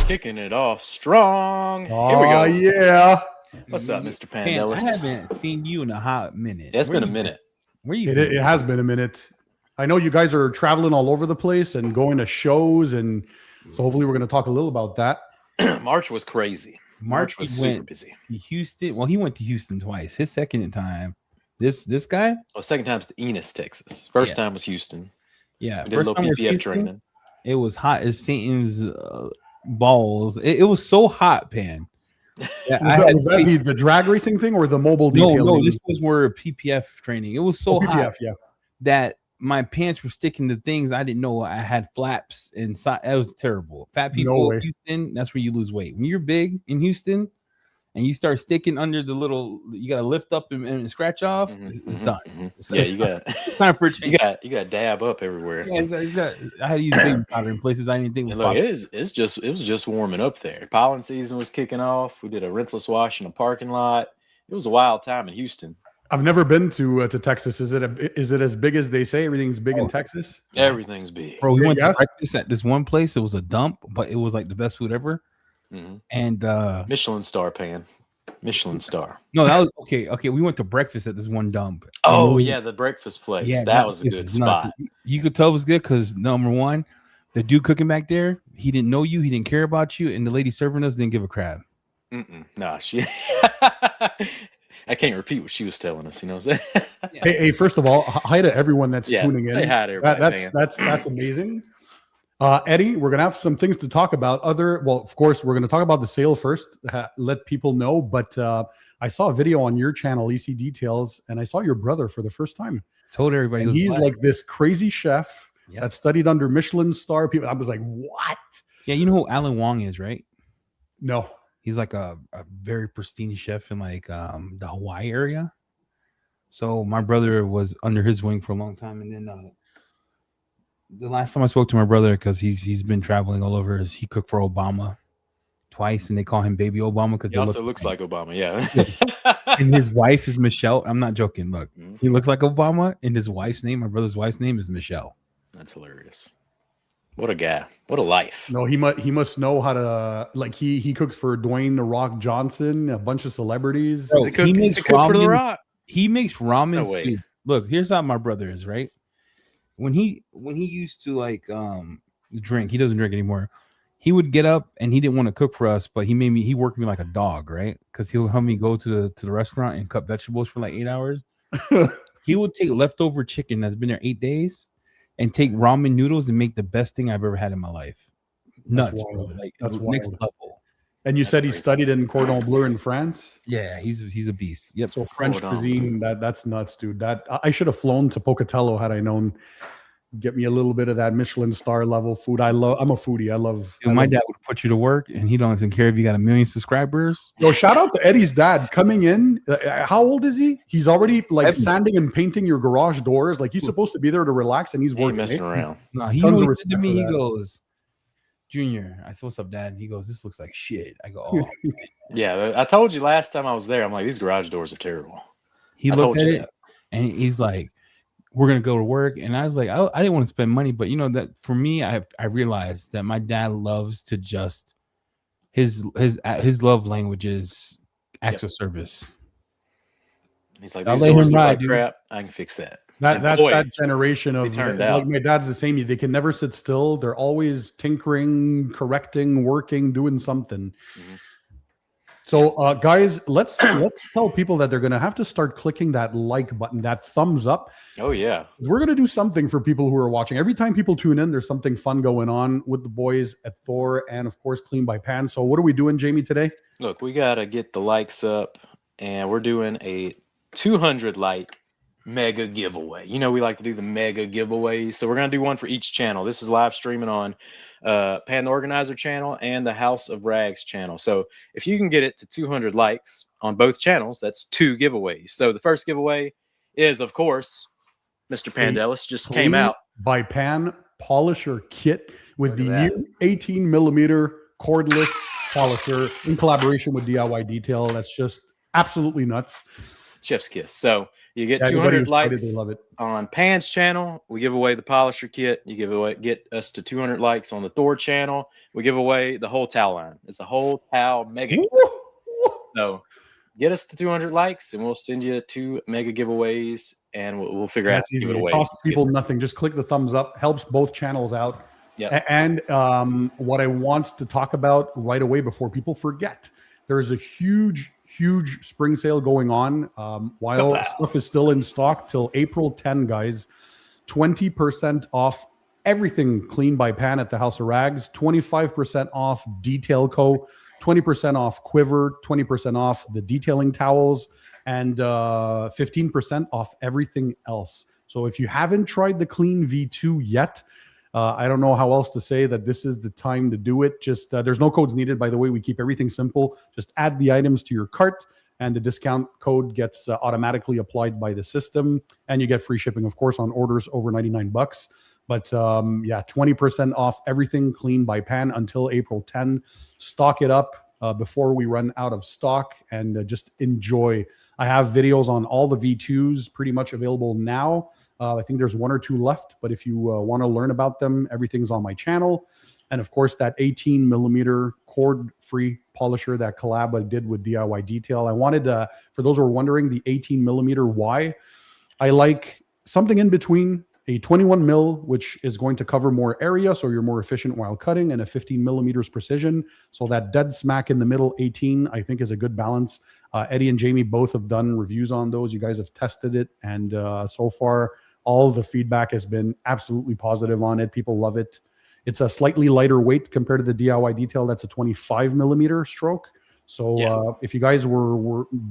Kicking it off strong. Oh, Here we go. Yeah. What's up, Mr. Man, Pandelis? I haven't seen you in a hot minute. Yeah, it's been a minute. Where you? It has been a minute. I know you guys are traveling all over the place and going to shows, and so hopefully we're going to talk a little about that. March was crazy. March was super busy. Houston. Well, he went to Houston twice. His second time. This guy. Well, second time's to Enos, Texas. First time was Houston. Yeah, we did a little PPF training. It was hot as Satan's balls. It was so hot, Pan. Yeah, was that the drag racing thing or the mobile detailing? No, this was where PPF training. It was so hot that my pants were sticking to things I didn't know I had flaps inside. That was terrible. Fat people in Houston, that's where you lose weight. When you're big in Houston and you start sticking under the little, you got to lift up and scratch off. It's done. It's time for a change. You got to dab up everywhere. Yeah, I had to use baby powder in places I didn't think was possible. It was just warming up there. Pollen season was kicking off. We did a rinseless wash in a parking lot. It was a wild time in Houston. I've never been to Texas. Is it as big as they say? Everything's big in Texas. Everything's big. Bro, we went to breakfast at this one place. It was a dump, but it was like the best food ever. And Michelin star, Pan. Michelin star. No, that was okay. We went to breakfast at this one dump. Oh yeah, the breakfast place. Yeah, that was a good spot. You could tell it was good because number one, the dude cooking back there, he didn't know you, he didn't care about you, and the lady serving us didn't give a crap. Nah, she. I can't repeat what she was telling us. You know what I'm saying? Hey, first of all, hi to everyone that's tuning in. Say hi to everybody. That's amazing. Eddie, we're gonna have some things to talk about. Of course, we're gonna talk about the sale first. Let people know. But I saw a video on your channel, EC Details, and I saw your brother for the first time. Told everybody he's like this crazy chef that studied under Michelin star people. I was like, what? Yeah, you know who Alan Wong is, right? No. He's like a very pristine chef in like the Hawaii area. So my brother was under his wing for a long time, and then the last time I spoke to my brother, because he's been traveling all over, is he cooked for Obama twice, and they call him Baby Obama because he also looks like Obama. Yeah. And his wife is Michelle. I'm not joking. Look, he looks like Obama, and his wife's name, my brother's wife's name, is Michelle. That's hilarious. What a guy. What a life. No, he must know how to, like, he cooks for Dwayne The Rock Johnson, a bunch of celebrities. Bro, he makes ramen for The Rock. He makes ramen soup. Look, here's how my brother is, right? When he used to like drink, he doesn't drink anymore. He would get up and he didn't want to cook for us, but he worked me like a dog, right? Because he'll help me go to the restaurant and cut vegetables for like 8 hours. He would take leftover chicken that's been there 8 days and take ramen noodles and make the best thing I've ever had in my life. Nuts, bro. Like that's next level. And you said he studied in Cordon Bleu in France? Yeah, he's a beast. Yep. So French cuisine, that's nuts, dude. That I should have flown to Pocatello had I known. Get me a little bit of that Michelin star level food. I'm a foodie. I love. My dad would put you to work, and he doesn't care if you got 1 million subscribers. Yo, shout out to Eddie's dad coming in. How old is he? He's already like sanding and painting your garage doors. Like he's supposed to be there to relax, and he's working. Messing around. No, he always said to me, he goes, Junior, I said, what's up, Dad? And he goes, this looks like shit. I go, oh. Yeah, I told you last time I was there. I'm like, these garage doors are terrible. He looked at it, and he's like, we're gonna go to work. And I was like, I didn't want to spend money, but you know that for me, I realized that my dad loves to just his love language is acts of service. He's like, these doors look like crap. I can fix that. That's that generation of like my dad's the same. They can never sit still. They're always tinkering, correcting, working, doing something. So, guys, let's tell people that they're going to have to start clicking that like button, that thumbs up. Oh, yeah. We're going to do something for people who are watching. Every time people tune in, there's something fun going on with the boys at THOR and, of course, Clean by Pan. So what are we doing, Jamie, today? Look, we got to get the likes up, and we're doing a 200-like mega giveaway. You know, we like to do the mega giveaways. So we're going to do one for each channel. This is live streaming on Pan the Organizer channel and the House of Rags channel. So if you can get it to 200 likes on both channels, that's 2 giveaways. So the first giveaway is, of course, Mr. Pandelis just came out by Pan Polisher Kit with the new 18 millimeter cordless polisher in collaboration with DIY Detail. That's just absolutely nuts. Chef's kiss. So you get Yeah, 200 likes they love it. on Pan's channel. We give away the polisher kit. You get us to 200 likes on the THOR channel. We give away the whole towel line. It's a whole towel mega. So get us to 200 likes, and we'll send you 2 mega giveaways, and we'll figure out. That's easy. It costs people nothing. Just click the thumbs up. Helps both channels out. Yeah. And what I want to talk about right away before people forget, there's a huge spring sale going on while stuff is still in stock till April 10, guys. 20% off everything Clean by Pan at the House of Rags, 25% off Detail Co., 20% off Quiver, 20% off the detailing towels, and 15% off everything else. So if you haven't tried the Clean V2 yet, I don't know how else to say that this is the time to do it. Just there's no codes needed, by the way. We keep everything simple. Just add the items to your cart, and the discount code gets automatically applied by the system, and you get free shipping, of course, on orders over $99. But yeah, 20% off everything Clean by Pan until April 10. Stock it up before we run out of stock, and just enjoy. I have videos on all the V2s pretty much available now. I think there's 1 or 2 left, but if you want to learn about them, everything's on my channel. And of course, that 18 millimeter cord-free polisher, that collab I did with DIY Detail. I wanted to, for those who are wondering, the 18 millimeter, why? I like something in between a 21 mil, which is going to cover more area, so you're more efficient while cutting, and a 15 millimeters precision. So that dead smack in the middle, 18, I think is a good balance. Eddie and Jamie both have done reviews on those. You guys have tested it, and so far, all the feedback has been absolutely positive on it. People love it. It's a slightly lighter weight compared to the DIY Detail. That's a 25 millimeter stroke. So if you guys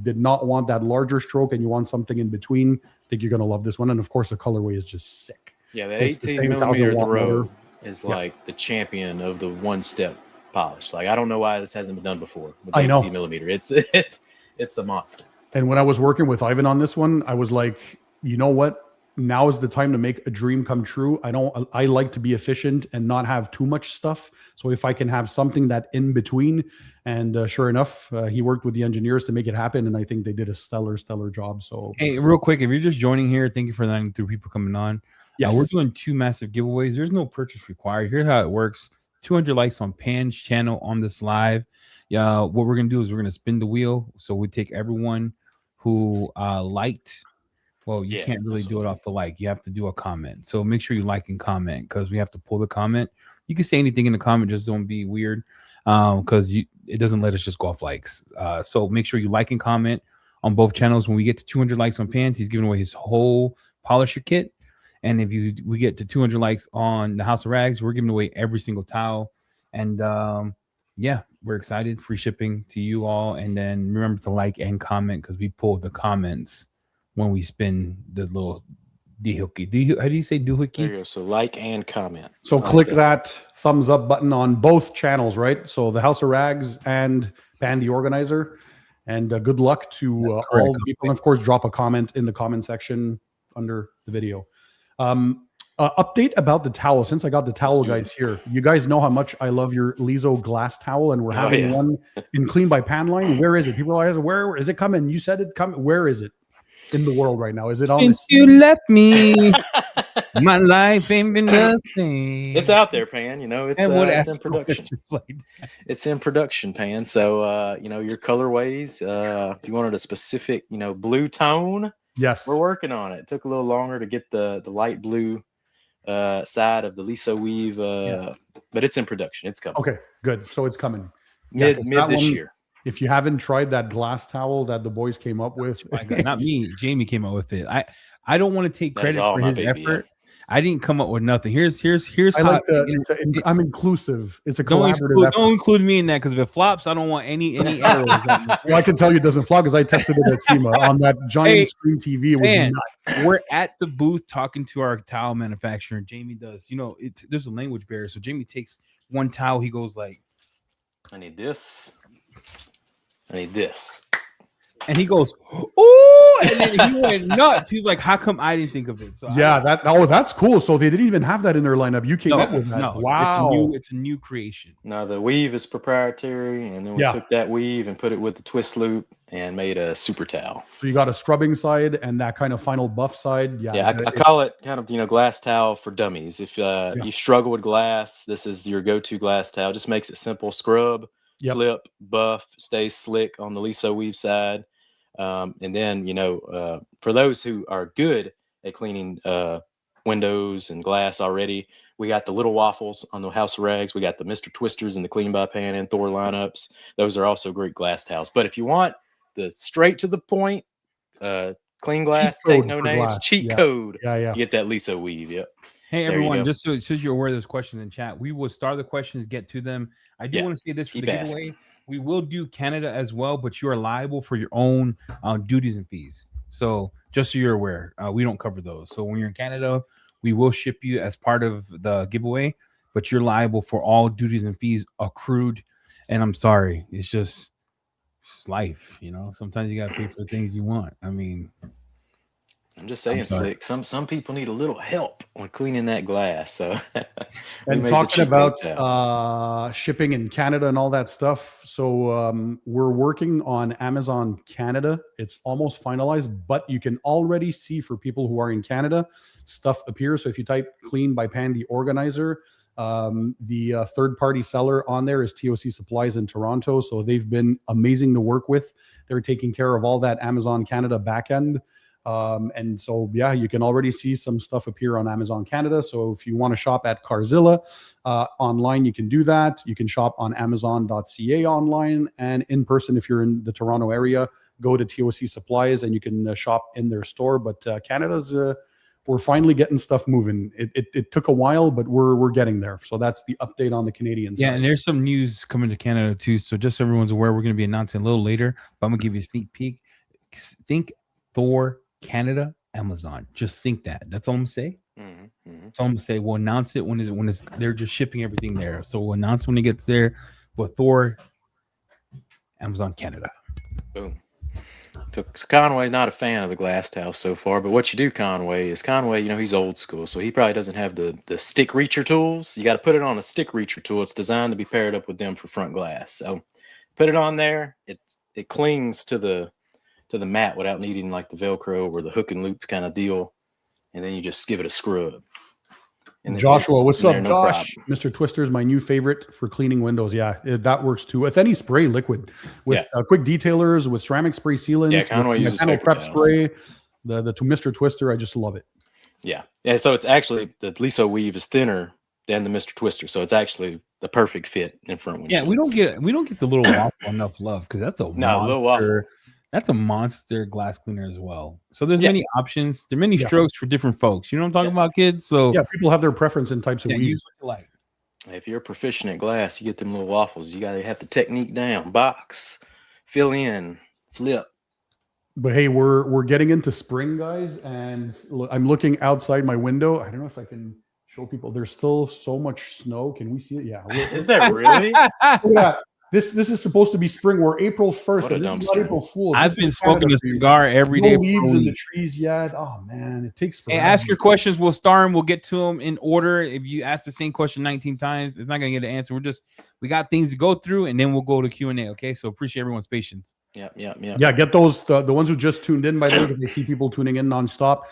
did not want that larger stroke and you want something in between, I think you're going to love this one. And of course, the colorway is just sick. Yeah, that 18 millimeter throw is like the champion of the one-step polish. Like, I don't know why this hasn't been done before. With 18 millimeter. It's a monster. And when I was working with Ivan on this one, I was like, you know what? Now is the time to make a dream come true. I like to be efficient and not have too much stuff. So if I can have something that in between, and sure enough, he worked with the engineers to make it happen. And I think they did a stellar job. So hey, real quick, if you're just joining here, thank you for letting through people coming on. Yes. We're doing 2 massive giveaways. There's no purchase required. Here's how it works. 200 likes on Pan's channel on this live. What we're going to do is we're going to spin the wheel. So we take everyone who liked. Well, you can't really do it off the like. You have to do a comment. So make sure you like and comment, because we have to pull the comment. You can say anything in the comment. Just don't be weird, because it doesn't let us just go off likes. So make sure you like and comment on both channels. When we get to 200 likes on Pans, he's giving away his whole polisher kit. And if we get to 200 likes on the House of Rags, we're giving away every single towel. And yeah, we're excited. Free shipping to you all. And then remember to like and comment, because we pull the comments when we spin the little doohickey. How do you say doohickey? There you go. So like and comment. So click that thumbs up button on both channels, right? So the House of Rags and Pan the Organizer. And good luck to all the people. And of course, drop a comment in the comment section under the video. Update about the towel. Since I got the towel guys here, you guys know how much I love your Lizo glass towel, and we're having one in Clean by Pan line. Where is it? People are asking, where is it coming? You said it coming. Where is it in the world right now? Is it on? Since you left me, my life ain't been the same. It's out there, Pan. You know, it's in production. It's in production, Pan. So you know, your colorways. If you wanted a specific, you know, blue tone, yes, we're working on it. It took a little longer to get the light blue side of the Liso weave, but it's in production. It's coming. Okay, good. So it's coming mid this year. If you haven't tried that glass towel that the boys came up with, not me, Jamie came up with it. I don't want to take credit for his effort. I didn't come up with nothing. Here's I how like I'm inclusive. It's a collaborative effort. Don't include me in that, because if it flops, I don't want any arrows. Well, I can tell you it doesn't flop, because I tested it at SEMA on that giant screen TV. It was nuts. We're at the booth talking to our towel manufacturer. Jamie does, you know, there's a language barrier. So Jamie takes one towel. He goes like, I need this. I need this. And he goes, ooh, And then he went nuts. He's like, how come I didn't think of it? So yeah, that's cool. So they didn't even have that in their lineup. You came up with that. No, wow. It's a new creation. No, the weave is proprietary, and then we took that weave and put it with the twist loop and made a super towel. So you got a scrubbing side and that kind of final buff side. Yeah, I call it kind of, glass towel for dummies. If you struggle with glass, this is your go-to glass towel. Just makes it simple. Scrub, flip, buff, stays slick on the Liso weave side. And then, for those who are good at cleaning windows and glass already, we got the little waffles on the House of Rags. We got the Mr. Twisters and the Clean by Pan and Thor lineups. Those are also great glass towels. But if you want the straight to the point, clean glass, take no names, cheat code. You get that Liso weave. Yep. Hey, everyone, just so you're aware, there's questions in chat. We will start the questions, get to them. I do want to say this for the giveaway. We will do Canada as well, but you are liable for your own duties and fees. So just so you're aware, we don't cover those. So when you're in Canada, we will ship you as part of the giveaway, but you're liable for all duties and fees accrued. And I'm sorry, it's just life, Sometimes you got to pay for the things you want. I mean, I'm just saying, Slick. Some people need a little help on cleaning that glass. So, and talking about shipping in Canada and all that stuff. So we're working on Amazon Canada. It's almost finalized, but you can already see for people who are in Canada, stuff appears. So if you type "Clean by Pan the Organizer," the third-party seller on there is TOC Supplies in Toronto. So they've been amazing to work with. They're taking care of all that Amazon Canada backend. And so, you can already see some stuff appear on Amazon Canada. So if you want to shop at Carzilla online, you can do that. You can shop on Amazon.ca online, and in person, if you're in the Toronto area, go to TOC Supplies and you can shop in their store. But Canada's, we're finally getting stuff moving. It took a while, but we're getting there. So that's the update on the Canadian side. Yeah, and there's some news coming to Canada too. So just so everyone's aware, we're going to be announcing a little later, but I'm going to give you a sneak peek. Think Thor Canada, Amazon. Just think that. That's all I'm gonna say. That's all I'm gonna say. We'll announce it when it's they're just shipping everything there. So we'll announce when it gets there. But Thor, Amazon Canada. Boom. So Conway's not a fan of the glass towel so far, but what you do, Conway, he's old school, so he probably doesn't have the stick reacher tools. You got to put it on a stick reacher tool. It's designed to be paired up with them for front glass. So put it on there. It clings to the mat without needing like the Velcro or the hook and loop kind of deal, and then you just give it a scrub. And Joshua, what's up, Josh? Mr. Twister is my new favorite for cleaning windows. Yeah, that works too. With any spray liquid, with quick detailers, with ceramic spray sealants, Conway uses prep spray. The Mr. Twister, I just love it. Yeah. So it's actually the Liso weave is thinner than the Mr. Twister, so it's actually the perfect fit in front windshields. Yeah, we don't get the little waffle enough love because that's a little waffle. That's a monster glass cleaner as well. So there's many options. There are many strokes for different folks. You know what I'm talking about, kids? So people have their preference in types of weaves. If you're proficient at glass, you get them little waffles. You gotta have the technique down. Box, fill in, flip. But hey, we're getting into spring, guys, and I'm looking outside my window. I don't know if I can show people. There's still so much snow. Can we see it? Yeah. Is that really? Yeah. This is supposed to be spring. We're April 1st, and this is not April Fool's. I've been smoking a cigar every day. No leaves in the trees yet. Oh man, it takes forever. Hey, ask your questions. We'll star them. We'll get to them in order. If you ask the same question 19 times, it's not gonna get an answer. We got things to go through, and then we'll go to Q&A. Okay, so appreciate everyone's patience. Yeah. Get those the ones who just tuned in. By the way, if they see people tuning in nonstop,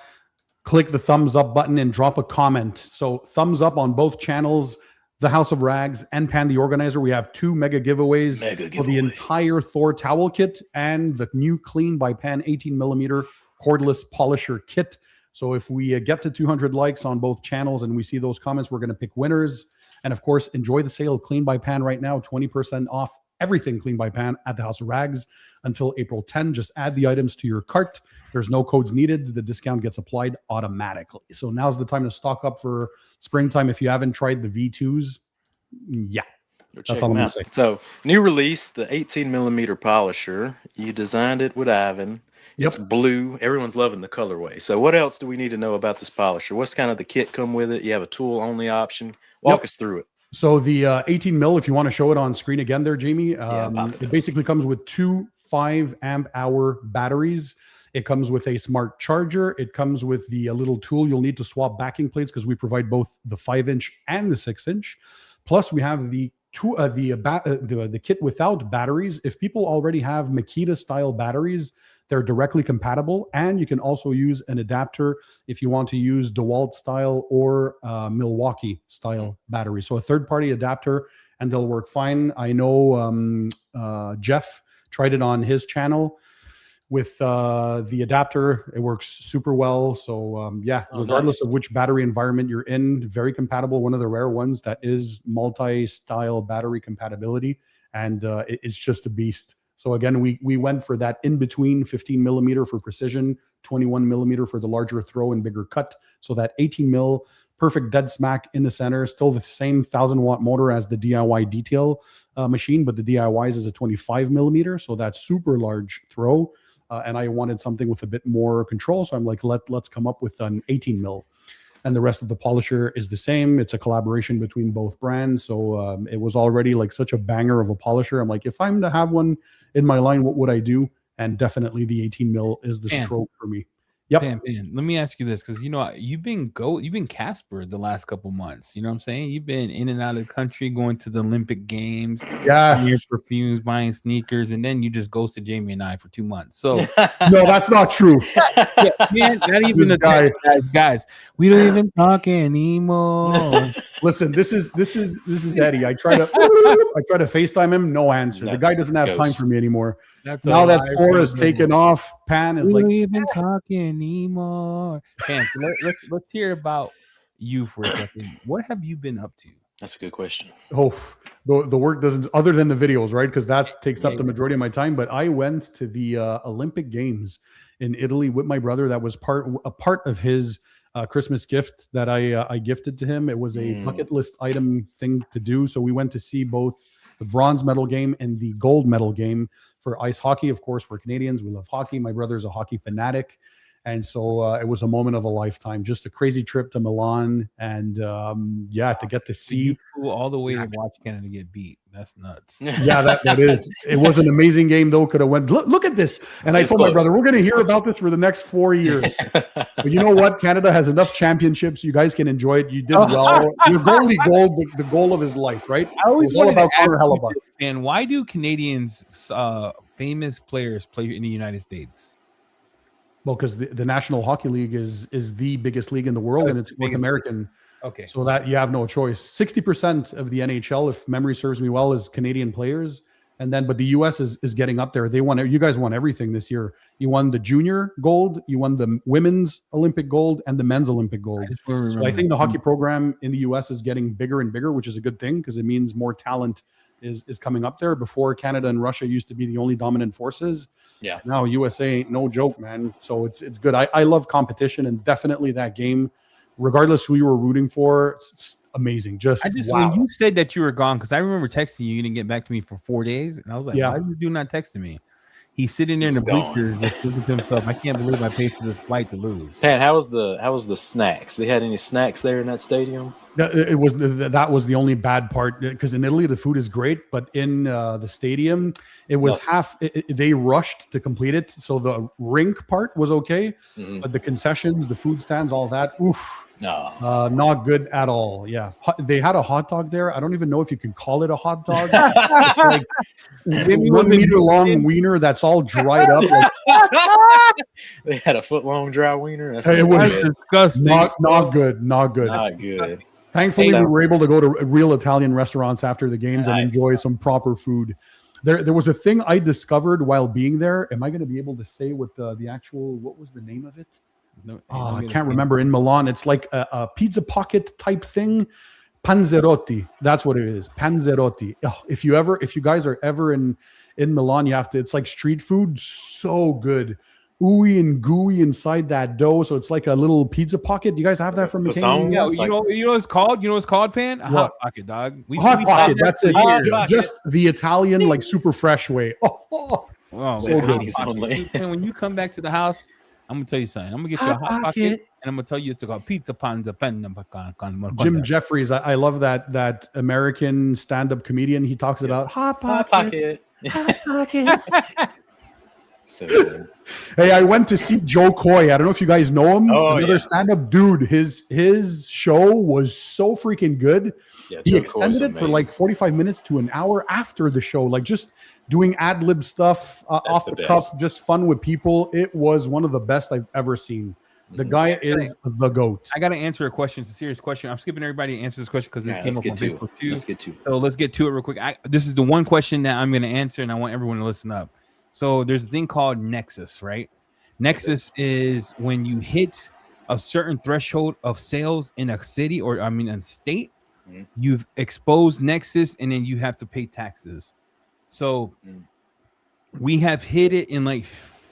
click the thumbs up button and drop a comment. So thumbs up on both channels. The House of Rags and Pan the Organizer. We have 2 mega giveaways for the entire Thor towel kit and the new Clean by Pan 18mm cordless polisher kit. So if we get to 200 likes on both channels and we see those comments, we're going to pick winners. And of course, enjoy the sale Clean by Pan right now, 20% off everything Clean by Pan at the House of Rags until April 10. Just add the items to your cart. There's no codes needed. The discount gets applied automatically. So now's the time to stock up for springtime. If you haven't tried the V2s, that's all I'm going to say. So new release, the 18mm polisher. You designed it with Ivan. It's blue. Everyone's loving the colorway. So what else do we need to know about this polisher? What's kind of the kit come with it? You have a tool only option. Walk us through it. So the 18 mil, if you want to show it on screen again there, Jamie, it basically comes with 2 5 amp hour batteries. It comes with a smart charger. It comes with the little tool you'll need to swap backing plates because we provide both the 5-inch and the 6-inch. Plus, we have the kit without batteries. If people already have Makita style batteries, they're directly compatible, and you can also use an adapter if you want to use DeWalt style or Milwaukee style battery. So a third-party adapter, and they'll work fine. I know Jeff tried it on his channel with the adapter. It works super well. So regardless of which battery environment you're in, very compatible. One of the rare ones that is multi-style battery compatibility, and it's just a beast. So again, we went for that in between 15 millimeter for precision, 21 millimeter for the larger throw and bigger cut. So that 18 mil, perfect dead smack in the center. Still the same 1,000-watt motor as the DIY detail machine, but the DIYs is a 25 millimeter. So that's super large throw. And I wanted something with a bit more control. So I'm like, let's come up with an 18 mil. And the rest of the polisher is the same. It's a collaboration between both brands. So it was already like such a banger of a polisher. I'm like, if I'm to have one in my line, what would I do? And definitely the 18 mil is the stroke for me. Yep. Man, let me ask you this, because you've been Casper the last couple months. You know what I'm saying? You've been in and out of the country, going to the Olympic Games, buying perfumes, buying sneakers, and then you just ghosted Jamie and I for 2 months. So no, that's not true. Man, not even the text, guys. We don't even talk anymore. Listen, this is Eddie. I try to FaceTime him, no answer. The guy doesn't have time for me anymore. Now that THOR is taken off, Pan is like, we don't even talk anymore. Pan, let's hear about you for a second. What have you been up to? That's a good question. Oh, the work doesn't, other than the videos, right? Because that takes up the majority of my time. But I went to the Olympic Games in Italy with my brother. That was a part of his Christmas gift that I gifted to him. It was a bucket list item thing to do. So we went to see both the bronze medal game and the gold medal game for ice hockey. Of course, we're Canadians. We love hockey. My brother's a hockey fanatic. And so it was a moment of a lifetime, just a crazy trip to Milan. And to get to see. You flew all the way to watch Canada get beat. That's nuts. Yeah, that is. It was an amazing game, though. Could have went, look at this. And I told my brother, we're going to hear about this for the next 4 years. But you know what? Canada has enough championships. You guys can enjoy it. You did well. Your goalie gold, the goal of his life, right? I always it was all about Connor Hellebuck. And why do Canadians, famous players, play in the United States? Well, because the National Hockey League is the biggest league in the world, and it's North American. Okay. So that you have no choice. 60% of the NHL, if memory serves me well, is Canadian players. And then, but the US is getting up there. You guys won everything this year. You won the junior gold, you won the women's Olympic gold, and the men's Olympic gold. So I think the hockey program in the US is getting bigger and bigger, which is a good thing because it means more talent is coming up there. Before, Canada and Russia used to be the only dominant forces. Yeah. Now USA ain't no joke, man. So it's good. I love competition, and definitely that game, regardless who you were rooting for, it's amazing. When you said that you were gone, because I remember texting you didn't get back to me for 4 days, and I was like, why did you not text me? He's sitting there in the bleachers just thinking to himself, I can't believe I paid for this flight to lose. Pat, how was the snacks? They had any snacks there in that stadium? That was the only bad part, because in Italy the food is great, but in the stadium it was they rushed to complete it. So the rink part was okay, but the concessions, the food stands, all that, not good at all. Yeah, they had a hot dog there. I don't even know if you can call it a hot dog. It's like 1 meter long wiener that's all dried up. They had a foot long dry wiener. It was disgusting. Not good. Not good. Thankfully, we were able to go to real Italian restaurants after the games and enjoy some proper food. There was a thing I discovered while being there. Am I going to be able to say what the actual, what was the name of it? No, I can't remember. In Milan, it's like a pizza pocket type thing. Panzerotti. That's what it is. Panzerotti. If you guys are ever in Milan, you have to, it's like street food. So good. Ooey and gooey inside that dough. So it's like a little pizza pocket. You guys have that from McCain? Yeah, you know what it's called? You know what it's called, Pan? A hot pocket, dog. Hot pocket. That's it. Just the Italian, like super fresh way. So good. And when you come back to the house, I'm gonna tell you something. I'm gonna get you a hot pocket, and I'm gonna tell you it's called pizza panza penna. Jim Jeffries, I love that American stand-up comedian. He talks about hot pocket. Hot pockets. So good. Hey, I went to see Joe Coy. I don't know if you guys know him. Oh, Another stand-up dude. His show was so freaking good. Yeah, he Joe extended Coy's it for amazing. like 45 minutes to an hour after the show, like just doing ad-lib stuff off the cuff, just fun with people. It was one of the best I've ever seen. The guy is the GOAT. I got to answer a question. It's a serious question. I'm skipping everybody to answer this question because this came up on Facebook too. Let's get to it. So let's get to it real quick. This is the one question that I'm going to answer, and I want everyone to listen up. So there's a thing called Nexus, right? Nexus is when you hit a certain threshold of sales in a city or a state, you've exposed Nexus, and then you have to pay taxes. So we have hit it in like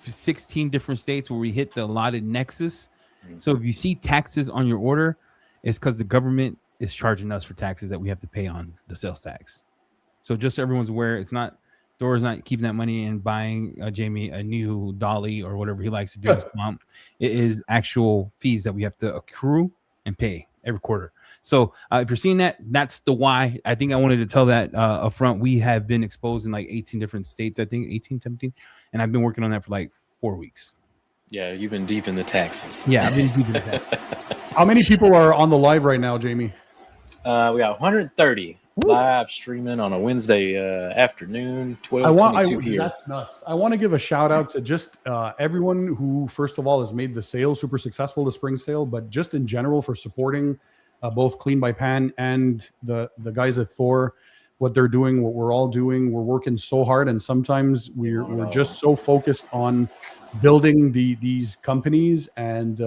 16 different states where we hit the allotted Nexus. So if you see taxes on your order, it's because the government is charging us for taxes that we have to pay on the sales tax. So just so everyone's aware, it's not THOR is not keeping that money and buying Jamie a new dolly or whatever he likes to do. It is actual fees that we have to accrue and pay every quarter. So if you're seeing that, that's the why. I think I wanted to tell that up front. We have been exposed in like 18 different states, I think 18, 17, and I've been working on that for like 4 weeks. Yeah, you've been deep in the taxes. Yeah, I've been deep in the taxes. How many people are on the live right now, Jamie? We got 130 live streaming on a Wednesday afternoon, 12:22 here. That's nuts. I want to give a shout out to just everyone who, first of all, has made the sale super successful, the spring sale, but just in general for supporting both Clean by Pan and the guys at THOR, what they're doing, what we're all doing. We're working so hard, and sometimes we're just so focused on building these companies, and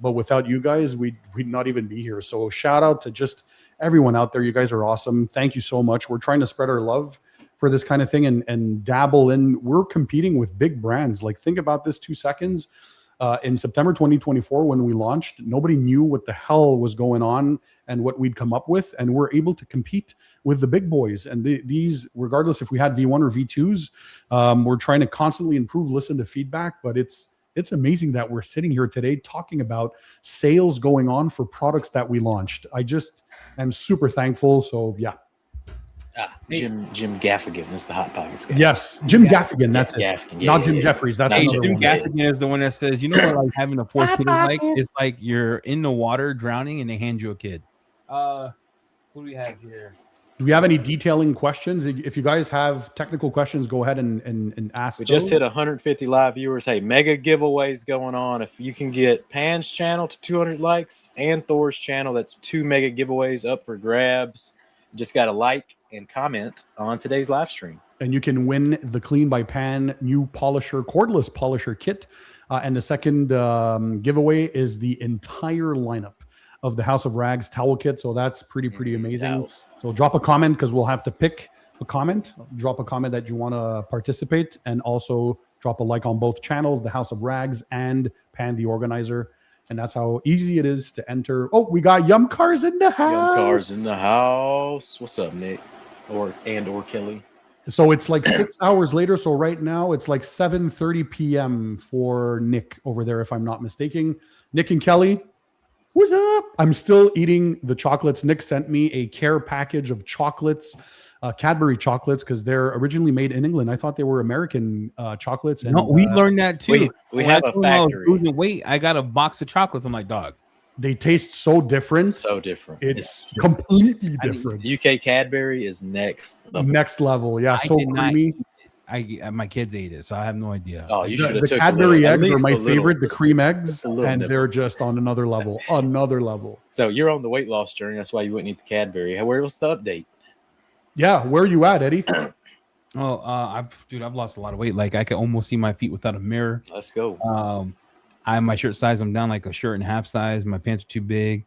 but without you guys, we'd not even be here. So shout out to just everyone out there. You guys are awesome. Thank you so much. We're trying to spread our love for this kind of thing and dabble in. We're competing with big brands. Like, think about this 2 seconds. In September 2024, when we launched, nobody knew what the hell was going on and what we'd come up with, and we're able to compete with the big boys. And these, regardless if we had V1 or V2s, we're trying to constantly improve, listen to feedback. But it's amazing that we're sitting here today talking about sales going on for products that we launched. I just am super thankful. So yeah. Jim Gaffigan is the Hot Pockets guy. Yes, Jim Gaffigan. That's it. Gaffigan. Not Jim Jeffries. That's another Jim one. Gaffigan is the one that says, you know what, like having a fourth kid is like? It's like you're in the water drowning and they hand you a kid. Who do we have here? Do we have any detailing questions? If you guys have technical questions, go ahead and ask. We just hit 150 live viewers. Hey, mega giveaways going on. If you can get Pan's channel to 200 likes and Thor's channel, that's 2 mega giveaways up for grabs. You just got to like and comment on today's live stream. And you can win the Clean by Pan new polisher, cordless polisher kit. And the second giveaway is the entire lineup of the House of Rags towel kit. So that's pretty amazing. So drop a comment, because we'll have to pick a comment. Drop a comment that you want to participate, and also drop a like on both channels, the House of Rags and Pan the Organizer. And that's how easy it is to enter. Oh, we got Yum Cars in the house. Yum Cars in the house. What's up, Nick? Or Kelly? So it's like 6 hours later. So right now it's like 7:30 p.m. for Nick over there, if I'm not mistaken. Nick and Kelly, what's up? I'm still eating the chocolates. Nick sent me a care package of chocolates, Cadbury chocolates, because they're originally made in England. I thought they were American chocolates. And, no, we learned that too. We have a factory. Losing weight, I got a box of chocolates. I'm like, dog. They taste so different. So different. It's completely different. UK Cadbury is next level. Next level. Yeah, so creamy. My kids ate it, so I have no idea. Oh, you should have. The Cadbury eggs are my favorite. The cream eggs, and they're just on another level. Another level. So you're on the weight loss journey. That's why you wouldn't eat the Cadbury. What's the update? Yeah, where are you at, Eddie? I've lost a lot of weight. Like, I can almost see my feet without a mirror. Let's go. My shirt size, I'm down like a shirt and a half size. My pants are too big.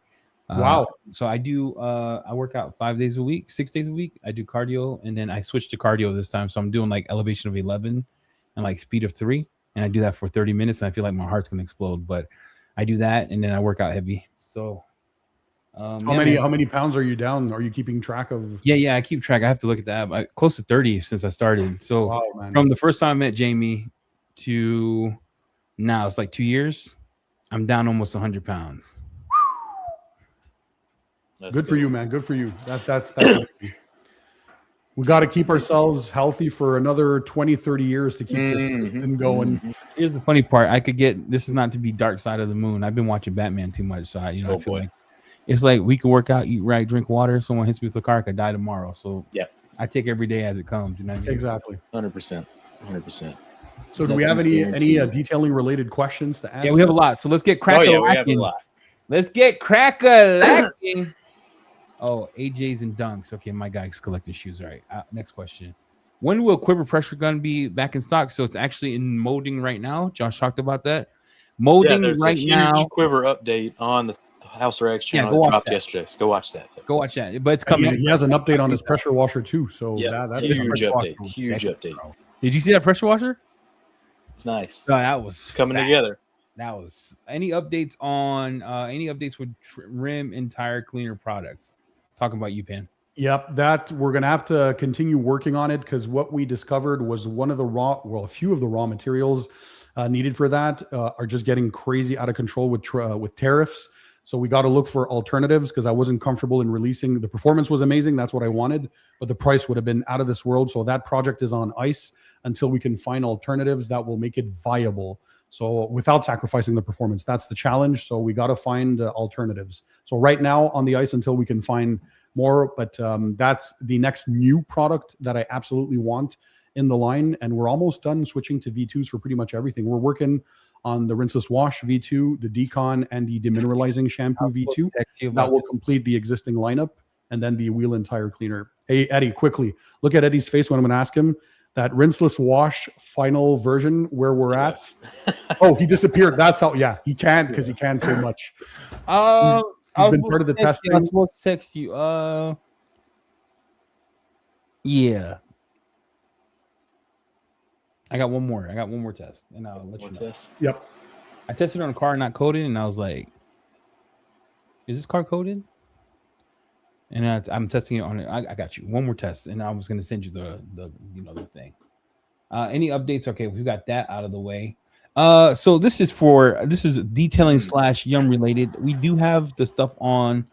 Wow. So I work out 5 days a week, 6 days a week. I do cardio, and then I switched to cardio this time. So I'm doing like elevation of 11 and like speed of 3. And I do that for 30 minutes. And I feel like my heart's going to explode, but I do that. And then I work out heavy. So how many pounds are you down? Are you keeping track of? Yeah. I keep track. I have to look at that. Close to 30 since I started. So from the first time I met Jamie to now, it's like 2 years. I'm down almost 100 pounds. Good for you, man. Good for you. That's We got to keep ourselves healthy for another 20, 30 years to keep this thing going. Here's the funny part. I could get, this is not to be dark side of the moon. I've been watching Batman too much. So, I feel like it's like we could work out, eat right, drink water. Someone hits me with a car, I could die tomorrow. So I take every day as it comes. You know what I mean? Exactly. 100%. 100%. So do we have any detailing related questions to ask? Yeah, we have a lot. So let's get cracking. We have a lot. Let's get cracking. Oh, AJs and dunks. Okay, my guy's collecting shoes. All right. Next question. When will quiver pressure gun be back in stock? So it's actually in molding right now. Josh talked about that. Molding right now. Huge quiver update on the House Rex channel that dropped yesterday. So go watch that. Go watch that. But it's coming. He has an update on his pressure washer too. So that's a huge update. Huge update. Did you see that pressure washer? It's nice. No, that was coming together. That was any updates with rim and tire cleaner products? Talking about UPen. Yep, that we're gonna have to continue working on it because what we discovered was a few of the raw materials needed for that are just getting crazy out of control with tariffs. So we got to look for alternatives because I wasn't comfortable in releasing. The performance was amazing, that's what I wanted, but the price would have been out of this world. So that project is on ice until we can find alternatives that will make it viable. So without sacrificing the performance, that's the challenge. So we got to find alternatives. So right now on the ice until we can find more, but that's the next new product that I absolutely want in the line. And we're almost done switching to V2s for pretty much everything. We're working on the rinseless wash V2, the decon, and the demineralizing shampoo V2. That will complete the existing lineup, and then the wheel and tire cleaner. Hey, Eddie, quickly, look at Eddie's face when I'm going to ask him that rinseless wash final version where we're at. Oh, he disappeared. That's how, he can't because he can't say much. He's been part of the testing. I was supposed to text you. Yeah. I got one more test, and I'll let you know. Yep. I tested on a car not coated, and I was like, "Is this car coated?" And I'm testing it on it. I got you. One more test, and I was going to send you the thing. Any updates? Okay, we got that out of the way. So this is detailing / Yum related. We do have the stuff on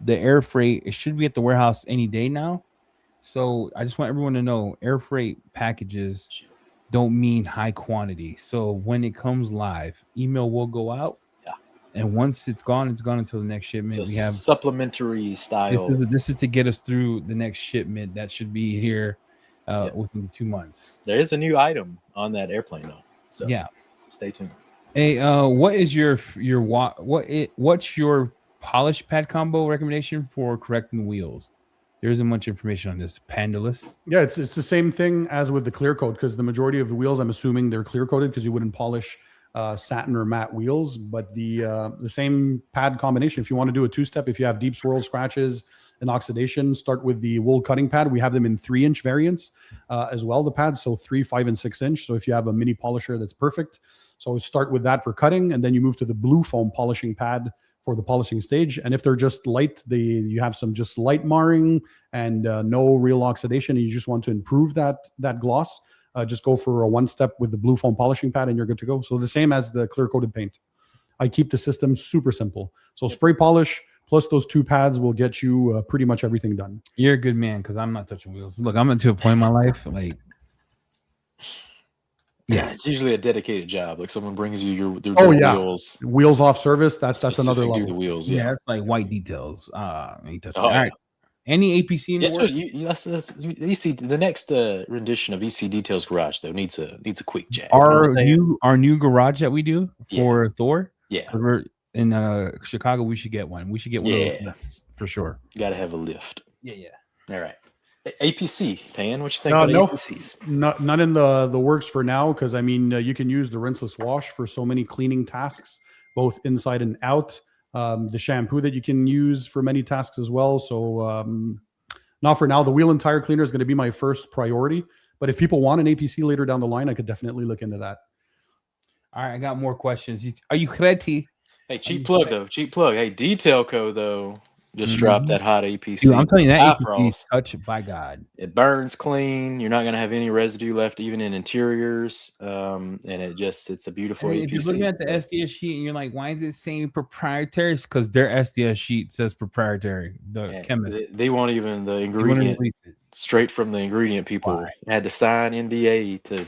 the air freight. It should be at the warehouse any day now. So I just want everyone to know air freight packages don't mean high quantity. So when it comes live, email will go out. Yeah. And once it's gone until the next shipment. We have supplementary style. This is to get us through the next shipment that should be here within 2 months. There is a new item on that airplane though. So stay tuned. Hey, what is what's your polish pad combo recommendation for correcting wheels? There isn't much information on this. Pandalus. Yeah, it's the same thing as with the clear coat because the majority of the wheels, I'm assuming they're clear coated because you wouldn't polish satin or matte wheels. But the same pad combination. If you want to do a two-step, if you have deep swirl scratches and oxidation, start with the wool cutting pad. We have them in 3-inch variants as well. The pads, so 3, 5, and 6-inch. So if you have a mini polisher, that's perfect. So start with that for cutting, and then you move to the blue foam polishing pad for the polishing stage. And if they're just light, you have some just light marring and no real oxidation, and you just want to improve that gloss, just go for a 1-step with the blue foam polishing pad and you're good to go. So the same as the clear coated paint. I keep the system super simple. So spray polish plus those 2 pads will get you pretty much everything done. You're a good man because I'm not touching wheels. Look, I'm to a point in my life yeah, it's usually a dedicated job. Like someone brings you wheels off service. That's another level. Do the wheels, yeah, that's like white details. All right. Any APC in the works? EC, the next rendition of EC Details Garage though needs a quick jack. Our new garage that we do for Thor. Yeah. In Chicago, we should get one. We should get one of those for sure. You got to have a lift. Yeah. All right. APC, Tan, what you think about APCs? None in the works for now because I mean you can use the rinseless wash for so many cleaning tasks, both inside and out. The shampoo that you can use for many tasks as well. So not for now. The wheel and tire cleaner is going to be my first priority. But if people want an APC later down the line, I could definitely look into that. All right, I got more questions. Are you ready? Hey, cheap plug. Hey, Detail Co though. Just drop that hot APC. Dude, I'm telling you, that APC is touched by God. It burns clean. You're not going to have any residue left, even in interiors. And it's a beautiful APC. If you're looking at the SDS sheet and you're like, why is it saying proprietary? It's because their SDS sheet says proprietary. The chemist. They won't even the ingredient straight from the ingredient people. Had to sign NDA to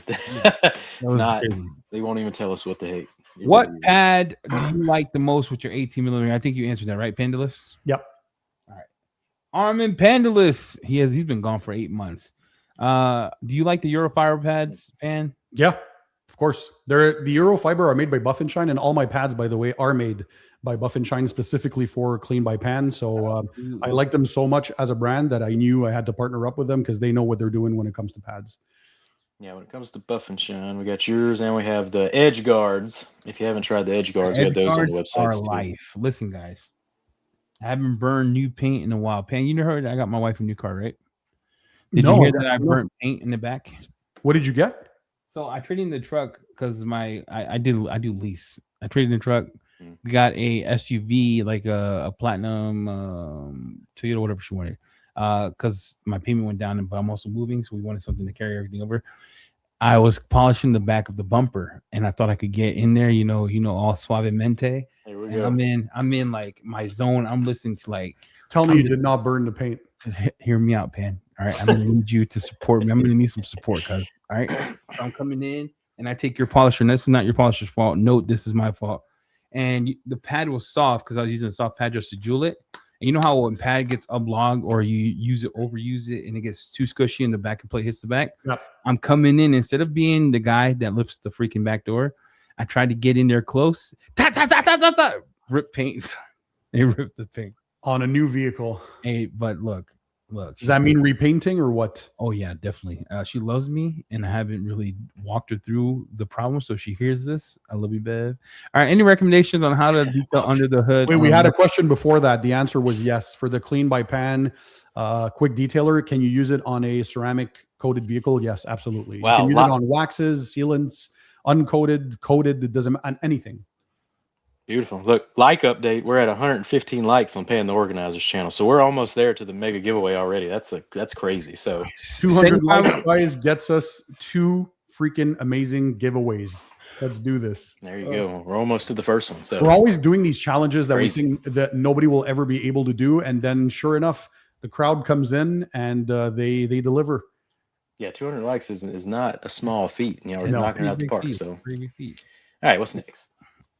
not. Crazy. They won't even tell us what the heck. What pad do you like the most with your 18 millimeter? I think you answered that, right, Pandalus? Yep. All right. Armin Pandalus. He's been gone for 8 months. Do you like the Eurofiber pads, Pan? Yeah, of course. The Eurofiber are made by Buff and Shine, and all my pads, by the way, are made by Buff and Shine specifically for Clean by Pan. So I like them so much as a brand that I knew I had to partner up with them because they know what they're doing when it comes to pads. Yeah, when it comes to Buff and Shine, we got yours, and we have the Edge Guards. If you haven't tried the Edge Guards, we have those on the website. Our life. Listen, guys, I haven't burned new paint in a while. Pan, you heard I got my wife a new car, right? Did you hear that I burnt paint in the back? What did you get? So I traded in the truck because I do lease. I traded in the truck. Got a SUV, like a platinum Toyota, whatever she wanted. Because my payment went down, but I'm also moving, so we wanted something to carry everything over. I was polishing the back of the bumper, and I thought I could get in there, all suavemente. Here we go. I'm in like my zone. I'm listening to like. Tell me you did not burn the paint. Hear me out, Pan. All right, I'm gonna need you to support me. I'm gonna need some support, cuz. All right, so I'm coming in, and I take your polisher, and this is not your polisher's fault. Note, this is my fault. And the pad was soft because I was using a soft pad just to jewel it. And you know how when pad gets oblong or you overuse it, and it gets too squishy and the back plate hits the back? Yep. I'm coming in, instead of being the guy that lifts the freaking back door, I tried to get in there close. Rip paint. They ripped the paint. On a new vehicle. Hey, but look. Does that mean repainting or what? Oh, yeah, definitely. She loves me, and I haven't really walked her through the problem, so she hears this. I love you, Bev. All right, any recommendations on how to detail under the hood? Wait, we had a question before that. The answer was yes. For the Clean by Pan quick detailer, can you use it on a ceramic coated vehicle? Yes, absolutely. Wow, you can use it on waxes, sealants, uncoated, coated, it doesn't on anything. Beautiful. Look, like update. We're at 115 likes on Pan the Organizer's channel, so we're almost there to the mega giveaway already. That's crazy. So 200 likes, guys, gets us 2 freaking amazing giveaways. Let's do this. There you go. We're almost to the first one. So we're always doing these challenges that we think that nobody will ever be able to do, and then sure enough, the crowd comes in and they deliver. Yeah, 200 likes is not a small feat. We're knocking it out the park. So, all right, what's next?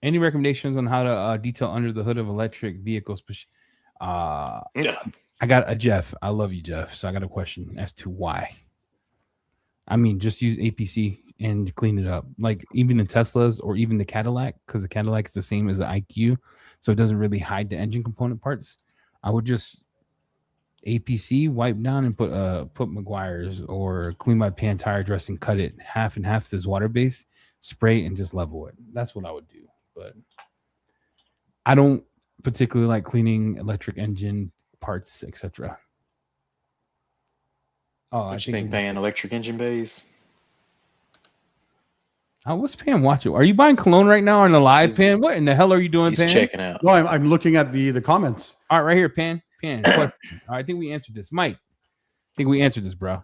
Any recommendations on how to detail under the hood of electric vehicles? I got a Jeff. I love you, Jeff. So I got a question as to why. I mean, just use APC and clean it up. Like even the Teslas or even the Cadillac, because the Cadillac is the same as the IQ, so it doesn't really hide the engine component parts. I would just APC, wipe down, and put McGuire's or Clean by Pan tire dressing, cut it half and half this water base, spray, and just level it. That's what I would do. But I don't particularly like cleaning electric engine parts, etc. Oh, I think Pan electric engine bays. What's Pan watching? Are you buying cologne right now on the live, Pan? What in the hell are you doing, Pan? He's checking out. No, I'm looking at the comments. All right, right here, Pan. I think we answered this. Mike, I think we answered this, bro.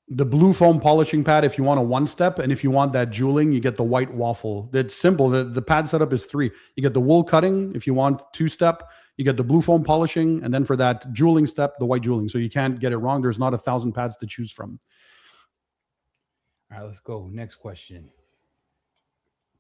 The blue foam polishing pad, if you want a 1-step, and if you want that jeweling, you get the white waffle. It's simple. The pad setup is 3. You get the wool cutting. If you want 2-step, you get the blue foam polishing, and then for that jeweling step, the white jeweling. So you can't get it wrong. There's not 1,000 pads to choose from. All right, let's go. Next question.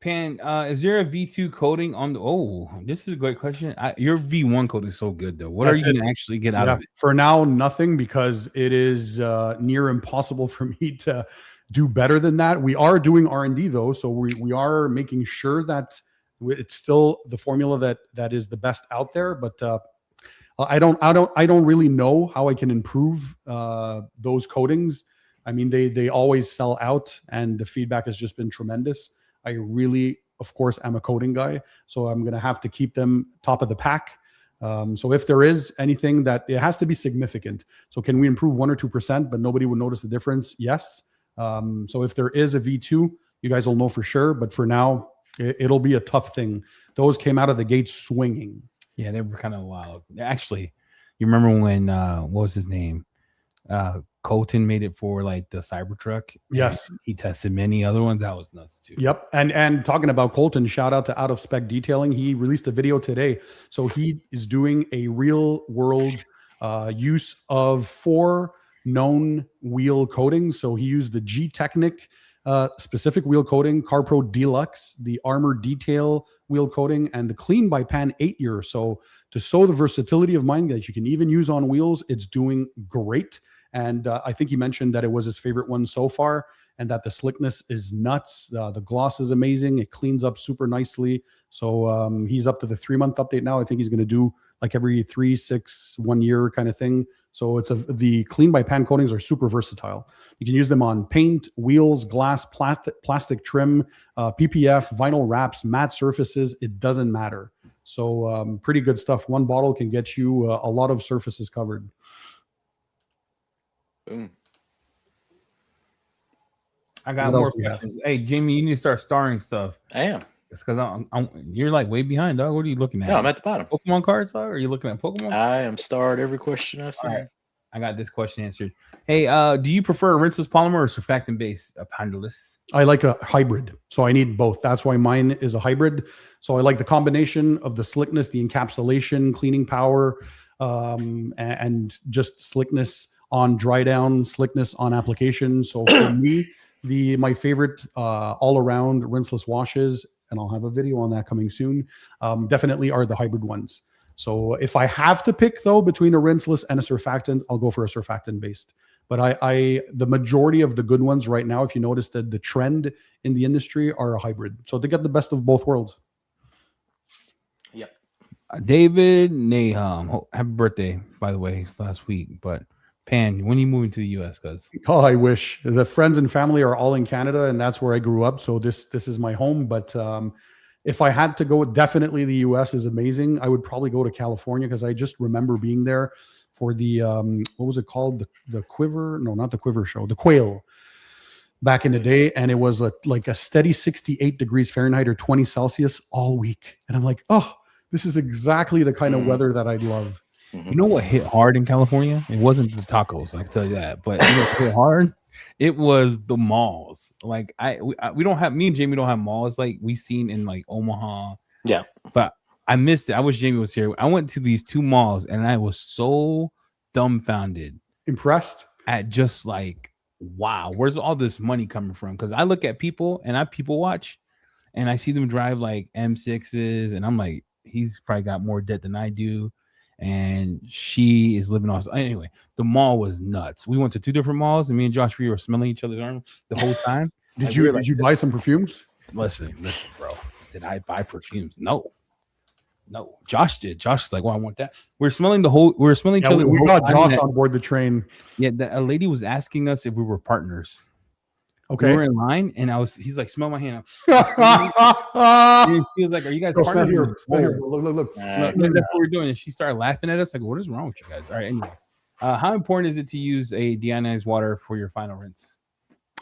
Pan, is there a V2 coating on the? Oh, this is a great question. Your V1 coating is so good, though. What are you going to actually get out of it? For now, nothing, because it is near impossible for me to do better than that. We are doing R&D though, so we are making sure that it's still the formula that is the best out there. But I don't really know how I can improve those coatings. I mean, they always sell out, and the feedback has just been tremendous. I really, of course, am a coating guy, so I'm going to have to keep them top of the pack. So if there is anything that it has to be significant. So can we improve 1 or 2%, but nobody would notice the difference? Yes. So if there is a V2, you guys will know for sure. But for now, it'll be a tough thing. Those came out of the gate swinging. Yeah, they were kind of wild. Actually, you remember when, what was his name? Colton made it for like the Cybertruck. Yes. He tested many other ones. That was nuts too. Yep. And talking about Colton, shout out to Out of Spec Detailing. He released a video today. So he is doing a real world use of 4 known wheel coatings. So he used the G-Technic specific wheel coating, CarPro Deluxe, the Armor Detail wheel coating, and the Clean by Pan 8-year. So to show the versatility of mine that you can even use on wheels, it's doing great. And I think he mentioned that it was his favorite one so far, and that the slickness is nuts. The gloss is amazing. It cleans up super nicely. So he's up to the 3-month update now. I think he's going to do like every 3, 6, 1 year kind of thing. So the Clean by Pan coatings are super versatile. You can use them on paint, wheels, glass, plastic trim, PPF, vinyl wraps, matte surfaces. It doesn't matter. So pretty good stuff. One bottle can get you a lot of surfaces covered. Boom. I got more questions. Hey, Jamie, you need to start starring stuff. I am. It's because you're like way behind, dog. What are you looking at? No, I'm at the bottom. Pokemon cards, dog? Are you looking at Pokemon? I am starred every question I've seen. Right. I got this question answered. Hey, do you prefer a rinseless polymer or surfactant-based handleless? I like a hybrid, so I need both. That's why mine is a hybrid. So I like the combination of the slickness, the encapsulation, cleaning power, and just slickness on dry down, slickness on application. So for me, my favorite all-around rinseless washes, and I'll have a video on that coming soon, definitely are the hybrid ones. So if I have to pick, though, between a rinseless and a surfactant, I'll go for a surfactant-based. But the majority of the good ones right now, if you notice that the trend in the industry, are a hybrid. So to get the best of both worlds. Yep. David Nahum, happy birthday, by the way, it's last week. But Pan, when are you moving to the U.S.? Oh, I wish. The friends and family are all in Canada, and that's where I grew up. So this is my home. But if I had to go, definitely the U.S. is amazing. I would probably go to California because I just remember being there for the what was it called? The Quiver? No, not the Quiver show. The Quail. Back in the day, and it was like a steady 68 degrees Fahrenheit or 20 Celsius all week. And I'm like, oh, this is exactly the kind of weather that I'd love. You know what hit hard in California? It wasn't the tacos, I can tell you that. But it hit hard. It was the malls. Like we don't have, me and Jamie don't have malls like we seen in like Omaha. Yeah. But I missed it. I wish Jamie was here. I went to these 2 malls and I was so dumbfounded. Impressed? At just like, wow, where's all this money coming from? Because I look at people and I people watch and I see them drive like M6s and I'm like, he's probably got more debt than I do. And she is living off. Anyway, the mall was nuts. We went to 2 different malls and me and Josh were smelling each other's arms the whole time. Did you buy some perfumes? Listen, bro. Did I buy perfumes? No. Josh did. Josh is like, well, I want that. We were smelling each other. We got Josh on board the train. Yeah, a lady was asking us if we were partners. Okay. We were in line and he's like, smell my hand. He was like, are you guys partners? Smell here. Look. That's what we're doing. And she started laughing at us. Like, what is wrong with you guys? All right, anyway. How important is it to use a deionized water for your final rinse?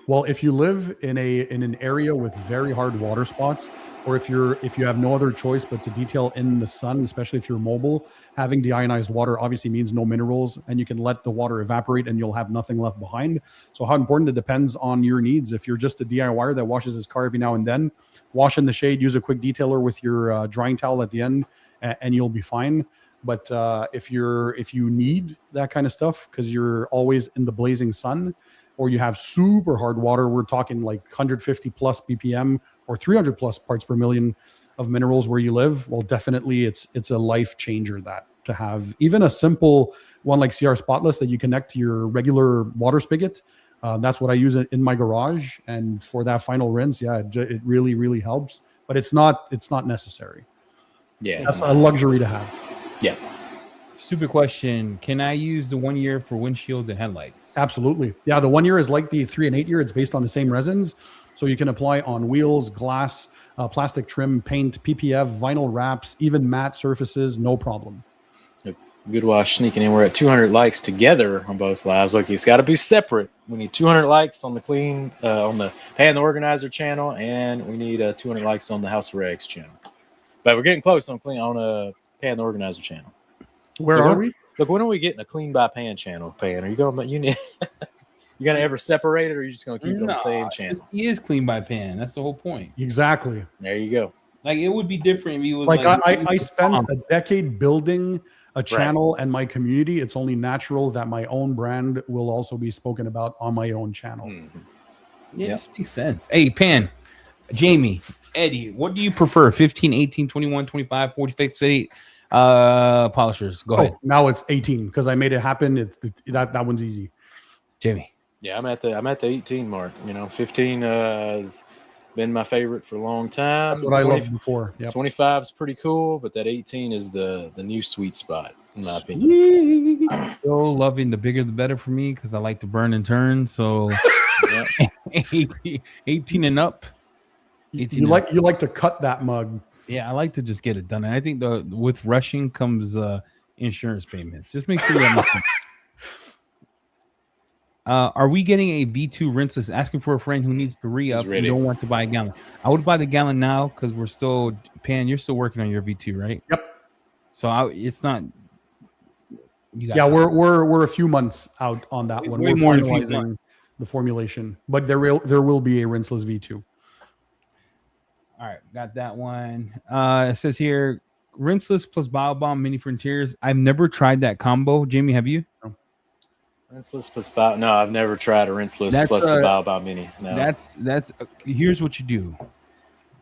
Well, if you live in an area with very hard water spots, or if you have no other choice but to detail in the sun, especially if you're mobile, having deionized water obviously means no minerals, and you can let the water evaporate and you'll have nothing left behind. So how important it depends on your needs. If you're just a DIYer that washes his car every now and then, wash in the shade, use a quick detailer with your drying towel at the end, and you'll be fine. But if you need that kind of stuff because you're always in the blazing sun, or you have super hard water, we're talking like 150 plus BPM or 300 plus parts per million of minerals where you live, well, definitely it's a life changer that to have even a simple one like CR Spotless that you connect to your regular water spigot. That's what I use in my garage. And for that final rinse, yeah, it really, really helps, but it's not necessary. Yeah. That's a luxury to have. Yeah. Stupid question. Can I use the 1 year for windshields and headlights? Absolutely. Yeah, the 1 year is like the 3 and 8 year. It's based on the same resins. So you can apply on wheels, glass, plastic trim, paint, PPF, vinyl wraps, even matte surfaces, no problem. Good wash sneaking in. We're at 200 likes together on both lives. Look, it's got to be separate. We need 200 likes on the on the Pan the Organizer channel, and we need 200 likes on the House of Regs channel. But we're getting close on Pan the Organizer channel. Where are we? Look, when are we getting a Clean by Pan channel, Pan? Are you going? You gonna ever separate it, or are you just gonna keep it on the same channel? He is Clean by Pan. That's the whole point. Exactly. There you go. Like it would be different if he was like I spent a decade building a channel and my community, it's only natural that my own brand will also be spoken about on my own channel. Yeah, this makes sense. Hey, Pan, Jamie, Eddie, what do you prefer? 15, 18, 21, 25, 46, 8 polishers? Go ahead. Now it's 18 because I made it happen. That one's easy. Jamie. Yeah, I'm at the 18 mark. 15 has been my favorite for a long time. That's what I loved before. Yep. 25 is pretty cool, but that 18 is the new sweet spot, in my opinion. Still loving the bigger the better for me because I like to burn and turn. So 18 and up. 18 you like to cut that mug. Yeah, I like to just get it done. And I think with rushing comes insurance payments. Just make sure you have nothing. Are we getting a V2 rinseless? Asking for a friend who needs to re-up and don't want to buy a gallon. I would buy the gallon now because we're still, Pan, you're still working on your V2, right? Yep. So it's not. We're a few months out on that one. We're more finalizing the formulation, but there will be a rinseless V2. All right, got that one. It says here, rinseless plus BioBomb mini frontiers. I've never tried that combo. Jamie, have you? No. Rinseless plus BioBomb. No, I've never tried a rinseless plus the BioBomb mini. No. That's here's what you do.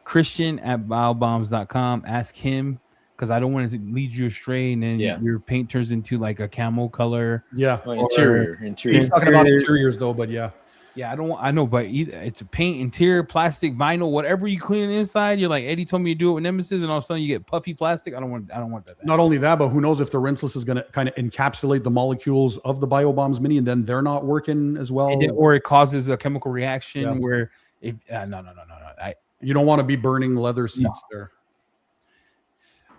Christian at biobombs.com. Ask him because I don't want to lead you astray and then your paint turns into like a camel color. Yeah. Interior. He's talking about interiors though, but yeah. Yeah, I know, but it's a paint, interior, plastic, vinyl, whatever you clean inside. You're like, Eddie told me to do it with Nemesis, and all of a sudden you get puffy plastic. I don't want that. Not only that, but who knows if the rinseless is going to kind of encapsulate the molecules of the BioBombs mini, and then they're not working as well, or it causes a chemical reaction where it. No. You don't want to be burning leather seats there.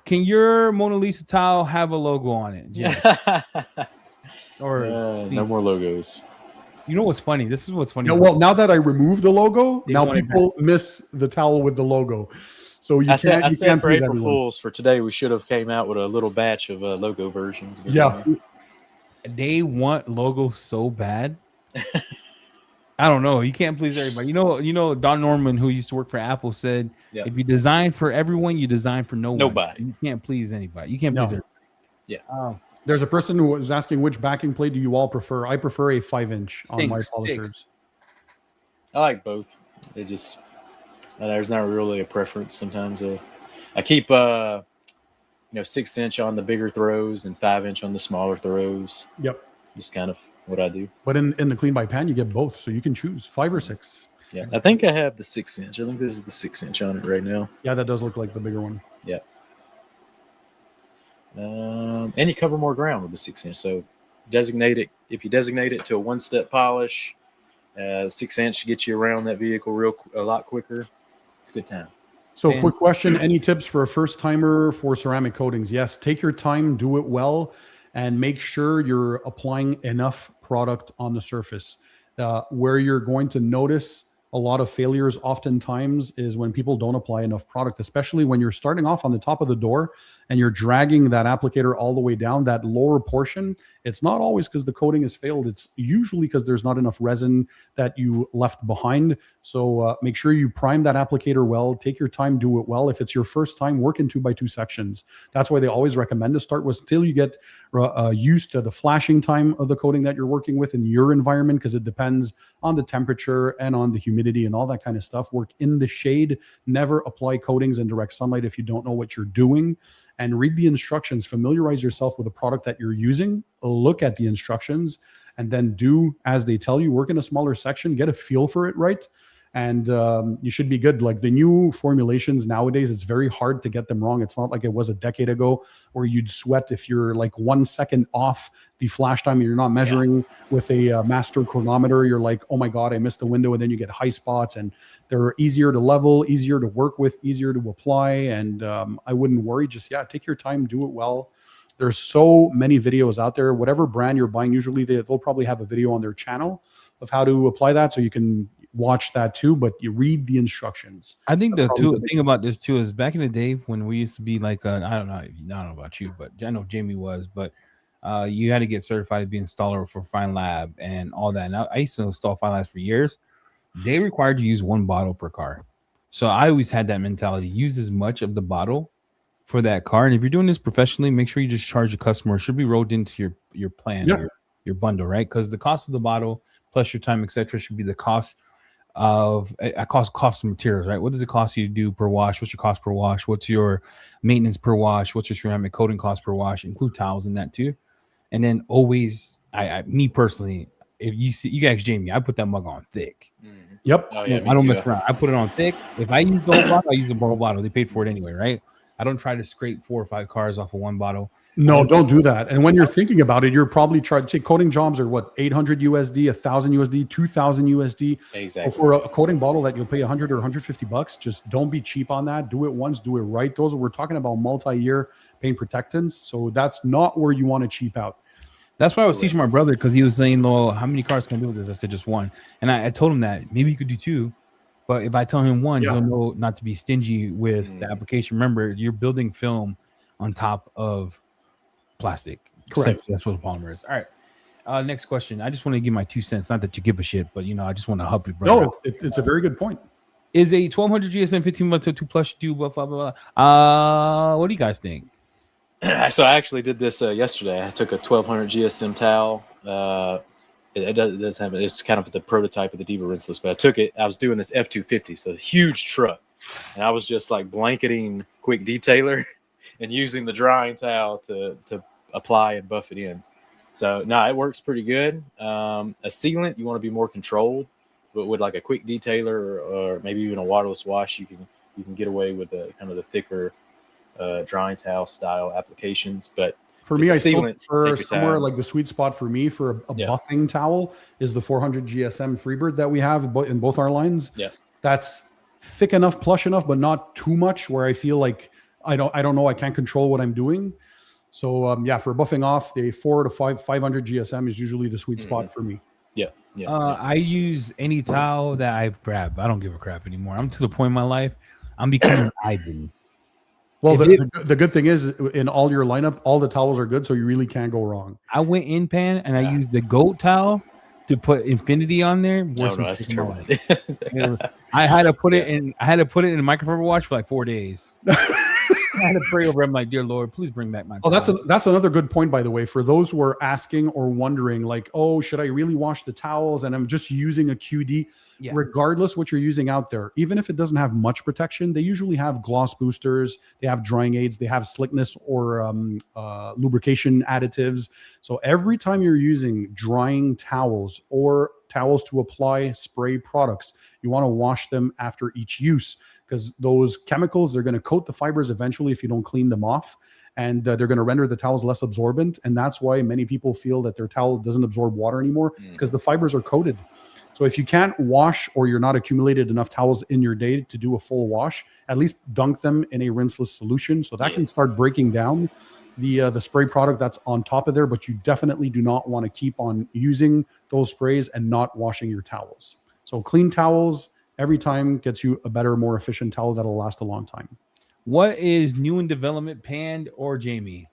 Can your Mona Lisa towel have a logo on it? Or no more logos. You know what's funny? This is what's funny. No, well, now that I removed the logo, now people miss the towel with the logo. So I said for April Fools for today, we should have came out with a little batch of logo versions. Yeah, they want logos so bad. I don't know. You can't please everybody. You know. Don Norman, who used to work for Apple, said, "If you design for everyone, you design for nobody. You can't please anybody. You can't please everybody." Yeah. There's a person who was asking which backing plate do you all prefer. I prefer a 5-inch on my polishers. I like both. There's not really a preference. Sometimes I keep 6-inch on the bigger throws and 5-inch on the smaller throws. Yep. Just kind of what I do. But in the clean by pan, you get both, so you can choose 5 or 6. Yeah, I think I have the 6-inch. I think this is the 6-inch on it right now. Yeah, that does look like the bigger one. Yeah. And you cover more ground with the 6-inch. So if you designate it to a one-step polish, 6-inch gets you around that vehicle a lot quicker. It's a good time. So quick question, any tips for a first timer for ceramic coatings? Yes, take your time, do it well, and make sure you're applying enough product on the surface. Where you're going to notice a lot of failures oftentimes is when people don't apply enough product, especially when you're starting off on the top of the door and you're dragging that applicator all the way down that lower portion. It's not always because the coating has failed. It's usually because there's not enough resin that you left behind. So make sure you prime that applicator well, take your time, do it well. If it's your first time, work in 2x2 sections. That's why they always recommend to start with till you get used to the flashing time of the coating that you're working with in your environment, because it depends on the temperature and on the humidity and all that kind of stuff. Work in the shade. Never apply coatings in direct sunlight if you don't know what you're doing. And read the instructions. Familiarize yourself with the product that you're using. Look at the instructions and then do as they tell you. Work in a smaller section. Get a feel for it, right? And you should be good. Like the new formulations nowadays, it's very hard to get them wrong. It's not like it was a decade ago where you'd sweat if you're like 1 second off the flash time and you're not measuring with a master chronometer. You're like, oh my God, I missed the window. And then you get high spots, and they're easier to level, easier to work with, easier to apply. And I wouldn't worry. Just, take your time, do it well. There's so many videos out there. Whatever brand you're buying, usually they'll probably have a video on their channel of how to apply that. So you can watch that too, but you read the instructions. I think the thing about this too is back in the day when we used to be like, I don't know about you, but I know Jamie was, but you had to get certified to be an installer for Fine Lab and all that. And I used to install Fine Labs for years. They required you to use 1 bottle per car. So I always had that mentality, use as much of the bottle for that car. And if you're doing this professionally, make sure you just charge the customer. It should be rolled into your plan, your bundle, right? Because the cost of the bottle plus your time, etc., should be the cost of cost of materials, right? What does it cost you to do per wash? What's your cost per wash? What's your maintenance per wash? What's your ceramic coating cost per wash? Include towels in that too. And then always, me personally, if you see, you guys, Jamie, I put that mug on thick. Mm-hmm. Yep. Oh, yeah, I don't mess around. I put it on thick. If I use the whole bottle, I use the whole bottle. They paid for it anyway, right? I don't try to scrape 4 or 5 cars off of one bottle. No, don't do that. And when you're thinking about it, you're probably charged. Say coating jobs are what, 800 USD, 1,000 USD, 2,000 USD. Exactly. For a coating bottle that you'll pay 100 or 150 bucks, just don't be cheap on that. Do it once, do it right. We're talking about multi-year paint protectants, so that's not where you want to cheap out. That's why I was teaching my brother, because he was saying, "Well, how many cars can I do with this?" I said, "Just one." And I told him that maybe you could do 2. But if I tell him 1, he'll know not to be stingy with the application. Remember, you're building film on top of plastic. Correct. That's what the polymer is. All right. Next question. I just want to give my 2 cents. Not that you give a shit, but I just want to help you, brother. No, it's a very good point. Is a 1200 GSM 15 months to 2 plus do blah blah blah? What do you guys think? So I actually did this yesterday. I took a 1200 GSM towel. It does have it's kind of the prototype of the Diva rinseless, but I took it. I was doing this F250, so a huge truck, and I was just like blanketing quick detailer and using the drying towel to apply and buff it in. So no, it works pretty good. A sealant, you want to be more controlled, but with like a quick detailer or maybe even a waterless wash, you can get away with the kind of the thicker drying towel style applications. But for me, I think for somewhere like the sweet spot for me for a buffing towel is the 400 GSM Freebird that we have in both our lines. Yeah, that's thick enough, plush enough, but not too much where I feel like I don't know, I can't control what I'm doing. So for buffing off, the 400 to 500 GSM is usually the sweet spot for me. Yeah. I use any towel that I've grabbed. I don't give a crap anymore. I'm to the point in my life, I'm becoming Ivan. Well, the good thing is in all your lineup, all the towels are good, so you really can't go wrong. I went in pan and I used the goat towel to put infinity on there. No, that's terrible. I had to put it in. I had to put it in a microfiber wash for like 4 days. I had to pray over. I'm like, dear Lord, please bring back my towel. Oh, that's another good point, by the way, for those who are asking or wondering, like, oh, should I really wash the towels? And I'm just using a QD. Yeah. Regardless what you're using out there, even if it doesn't have much protection, they usually have gloss boosters, they have drying aids, they have slickness or lubrication additives. So every time you're using drying towels or towels to apply spray products, you want to wash them after each use, because those chemicals, they're going to coat the fibers eventually if you don't clean them off, and they're going to render the towels less absorbent. And that's why many people feel that their towel doesn't absorb water anymore, because the fibers are coated. So if you can't wash or you're not accumulated enough towels in your day to do a full wash, at least dunk them in a rinseless solution. So that can start breaking down the spray product that's on top of there. But you definitely do not want to keep on using those sprays and not washing your towels. So clean towels every time gets you a better, more efficient towel that'll last a long time. What is new in development, Pan or Jamie?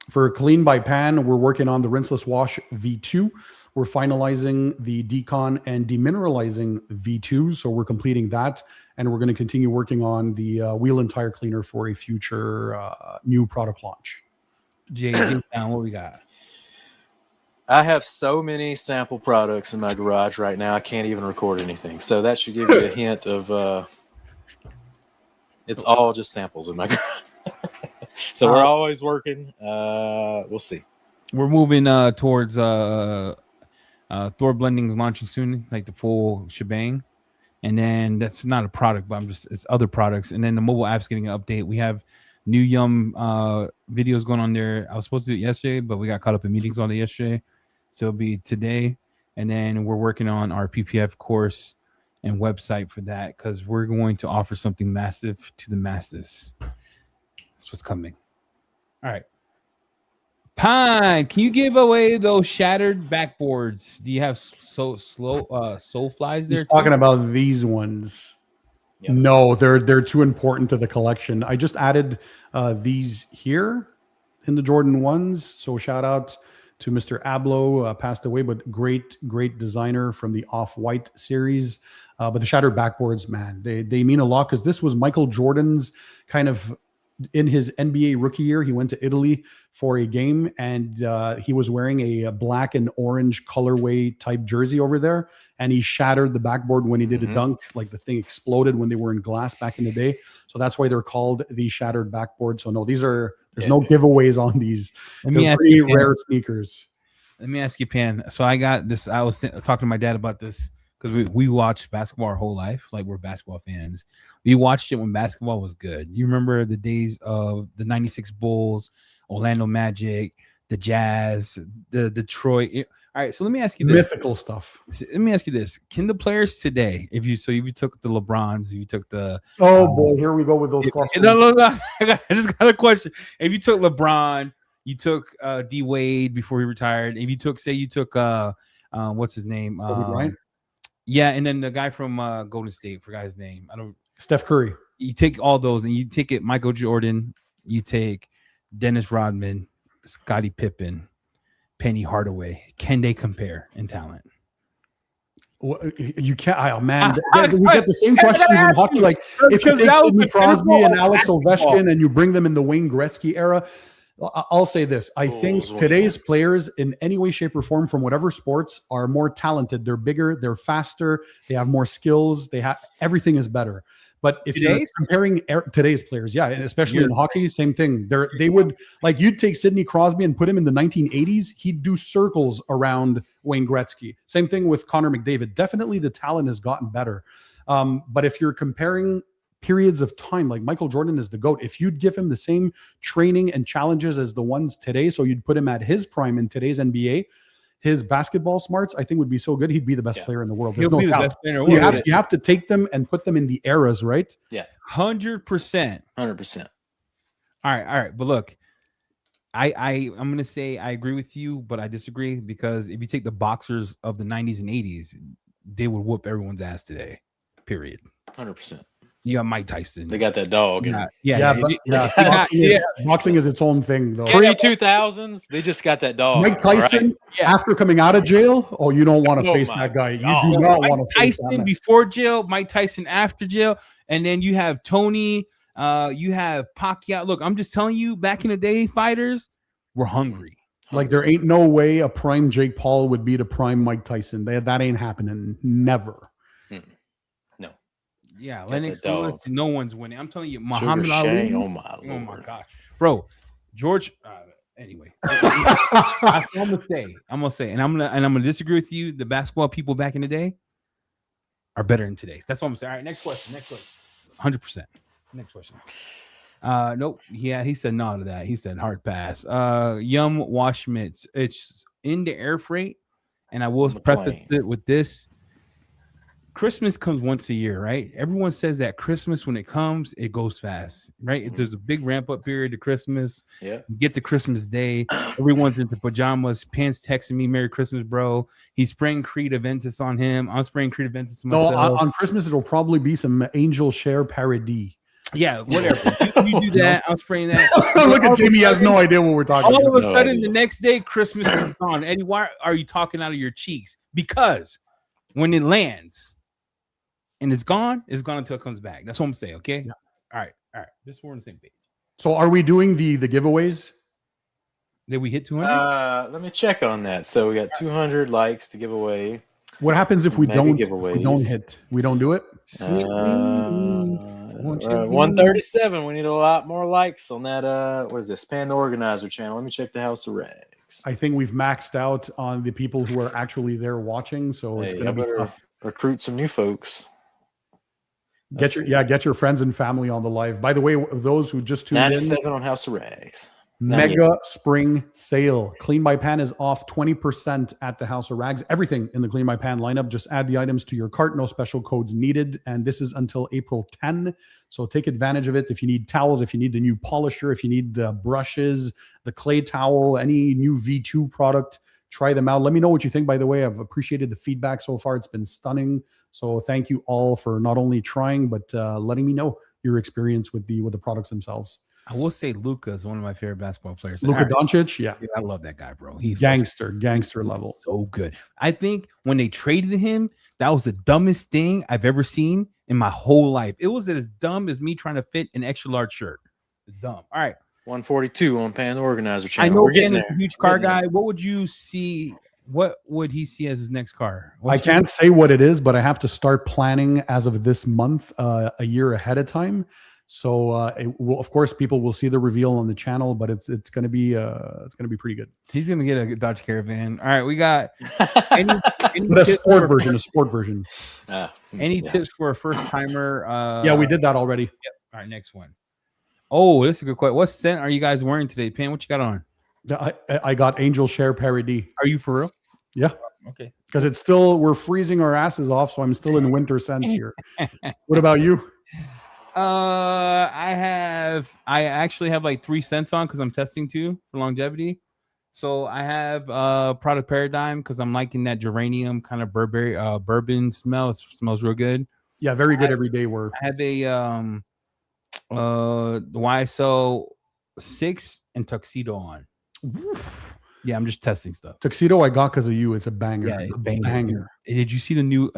For clean by pan, we're working on the rinseless wash V2. We're finalizing the decon and demineralizing V2. So we're completing that. And we're going to continue working on the wheel and tire cleaner for a future new product launch. Jay, what we got? I have so many sample products in my garage right now, I can't even record anything. So that should give you a hint of it's all just samples in my garage. So we're always working. We'll see. We're moving towards THOR blendings launching soon, like the full shebang. And then that's not a product, but it's other products. And then the mobile app's getting an update. We have new Yum videos going on there. I was supposed to do it yesterday, but we got caught up in meetings all day yesterday. So it'll be today. And then we're working on our PPF course and website for that, because we're going to offer something massive to the masses. That's what's coming. All right. Pine, can you give away those shattered backboards? Do you have soul flies there? He's talking about these ones. Yep. No, they're too important to the collection. I just added these here in the Jordan 1s. So shout out to Mr. Ablo, passed away, but great designer from the Off-White series. But the shattered backboards, man, they mean a lot, because this was Michael Jordan's kind of in his NBA rookie year, he went to Italy for a game, and he was wearing a black and orange colorway type jersey over there, and he shattered the backboard when he did a dunk. Like the thing exploded when they were in glass back in the day. So that's why they're called the shattered backboard. So no, there's no giveaways on these. They're pretty rare sneakers. Let me ask you, Pan. So I got this. I was talking to my dad about this because we watched basketball our whole life. Like, we're basketball fans. We watched it when basketball was good. You remember the days of the 96 Bulls, Orlando Magic, the Jazz, the Detroit. All right, so let me ask you this. Mythical stuff. Let me ask you this. Can the players today, if you took the LeBrons, if you took the boy, here we go with those questions. No. I just got a question. If you took LeBron, you took D Wade before he retired. If you took, what's his name? Kobe Bryant? Yeah, and then the guy from Golden State, forgot his name. Steph Curry. You take all those and you take it, Michael Jordan, you take Dennis Rodman, Scottie Pippen, Penny Hardaway. Can they compare in talent? Well, you can't. Oh man, we get the same questions in hockey. Like, if you take Sidney Crosby and Alex Ovechkin and you bring them in the Wayne Gretzky era, I'll say this. I think today's players, in any way, shape, or form, from whatever sports, are more talented. They're bigger, they're faster, they have more skills. Everything is better. But if you're comparing today's players, yeah, and especially in hockey, same thing. They would, like, you'd take Sidney Crosby and put him in the 1980s. He'd do circles around Wayne Gretzky. Same thing with Connor McDavid. Definitely the talent has gotten better. But if you're comparing periods of time, like Michael Jordan is the GOAT, if you'd give him the same training and challenges as the ones today, so you'd put him at his prime in today's NBA, his basketball smarts, I think, would be so good. He'd be the best player in the world. There's no doubt. You have to take them and put them in the eras, right? Yeah. 100%. 100%. All right. But look, I'm going to say I agree with you, but I disagree, because if you take the boxers of the 90s and 80s, they would whoop everyone's ass today, period. 100%. You got Mike Tyson. They got that dog. Boxing is its own thing, though. Pre-2000s, they just got that dog. Mike Tyson, after coming out of jail, you don't want to face that guy. You do not want to face Tyson before jail, Mike Tyson after jail, and then you have Tony, you have Pacquiao. Look, I'm just telling you, back in the day, fighters were hungry. Like, there ain't no way a prime Jake Paul would beat a prime Mike Tyson. That ain't happening. Never. Yeah, Lennox Lewis, no one's winning. I'm telling you, Muhammad Ali. Oh my gosh, bro, George. Anyway, I'm gonna say, and I'm gonna disagree with you. The basketball people back in the day are better than today. That's what I'm saying. All right, next question. 100%. Next question. Nope. Yeah, he said no to that. He said hard pass. Yum Washmitz. It's in the air freight, and I will preface it with this. Christmas comes once a year, right? Everyone says that Christmas, when it comes, it goes fast, right? Mm-hmm. There's a big ramp up period to Christmas. Yeah. You get to Christmas Day. Everyone's into pajamas. Pants texting me, "Merry Christmas, bro." He's spraying Creed Aventus on him. I'm spraying Creed Aventus myself. No, on Christmas, it'll probably be some Angel Share parody. Yeah, whatever. You do that. I'm spraying that. Look at Jamie. He has no idea what we're talking about. All of a sudden, the next day, Christmas is gone. Eddie, why are you talking out of your cheeks? Because when it lands and it's gone until it comes back. That's what I'm saying, okay? Yeah. All right. Just we're on the same page. So are we doing the giveaways? Did we hit 200? Let me check on that. So we got 200 likes to give away. What happens if we don't hit? We don't do it? 137. We need a lot more likes on that. What is this? Pan the Organizer channel. Let me check the House of Rags. I think we've maxed out on the people who are actually there watching, so it's going to be tough. Recruit some new folks. Get your friends and family on the live. By the way, those who just tuned 97 on House of Rags. Mega spring sale. Clean by Pan is off 20% at the House of Rags. Everything in the Clean by Pan lineup. Just add the items to your cart. No special codes needed. And this is until April 10. So take advantage of it. If you need towels, if you need the new polisher, if you need the brushes, the clay towel, any new V2 product, try them out. Let me know what you think. By the way, I've appreciated the feedback so far. It's been stunning. So thank you all for not only trying, but letting me know your experience with the products themselves. I will say Luka is one of my favorite basketball players. Luka Doncic, yeah. I love that guy, bro. He's gangster level. So good. I think when they traded him, that was the dumbest thing I've ever seen in my whole life. It was as dumb as me trying to fit an extra large shirt. Dumb. All right. 142 on Pan the Organizer channel. I know We're getting Pan is there. a huge car guy. What would you see? What would he see as his next car? I can't say what it is, but I have to start planning as of this month, a year ahead of time. So of course, people will see the reveal on the channel, but it's going to be pretty good. He's going to get a Dodge Caravan. All right, we got any a sport version. Any tips for a first timer? Yeah, we did that already. Yep. All right, next one. Oh, that's a good question. What scent are you guys wearing today, Pan? What you got on? I got Angel Share Paradis. Are you for real? Yeah. Okay. Because it's still, we're freezing our asses off, so I'm still in winter scents here. What about you? I actually have like 3 scents on because I'm testing too for longevity. So I have Product Paradigm because I'm liking that geranium kind of bourbon smell. It smells real good. Yeah, very good everyday wear. I have a YSL 6 and Tuxedo on. Yeah, I'm just testing stuff. Tuxedo I got because of you. It's a banger. Yeah, banger. Did you see the new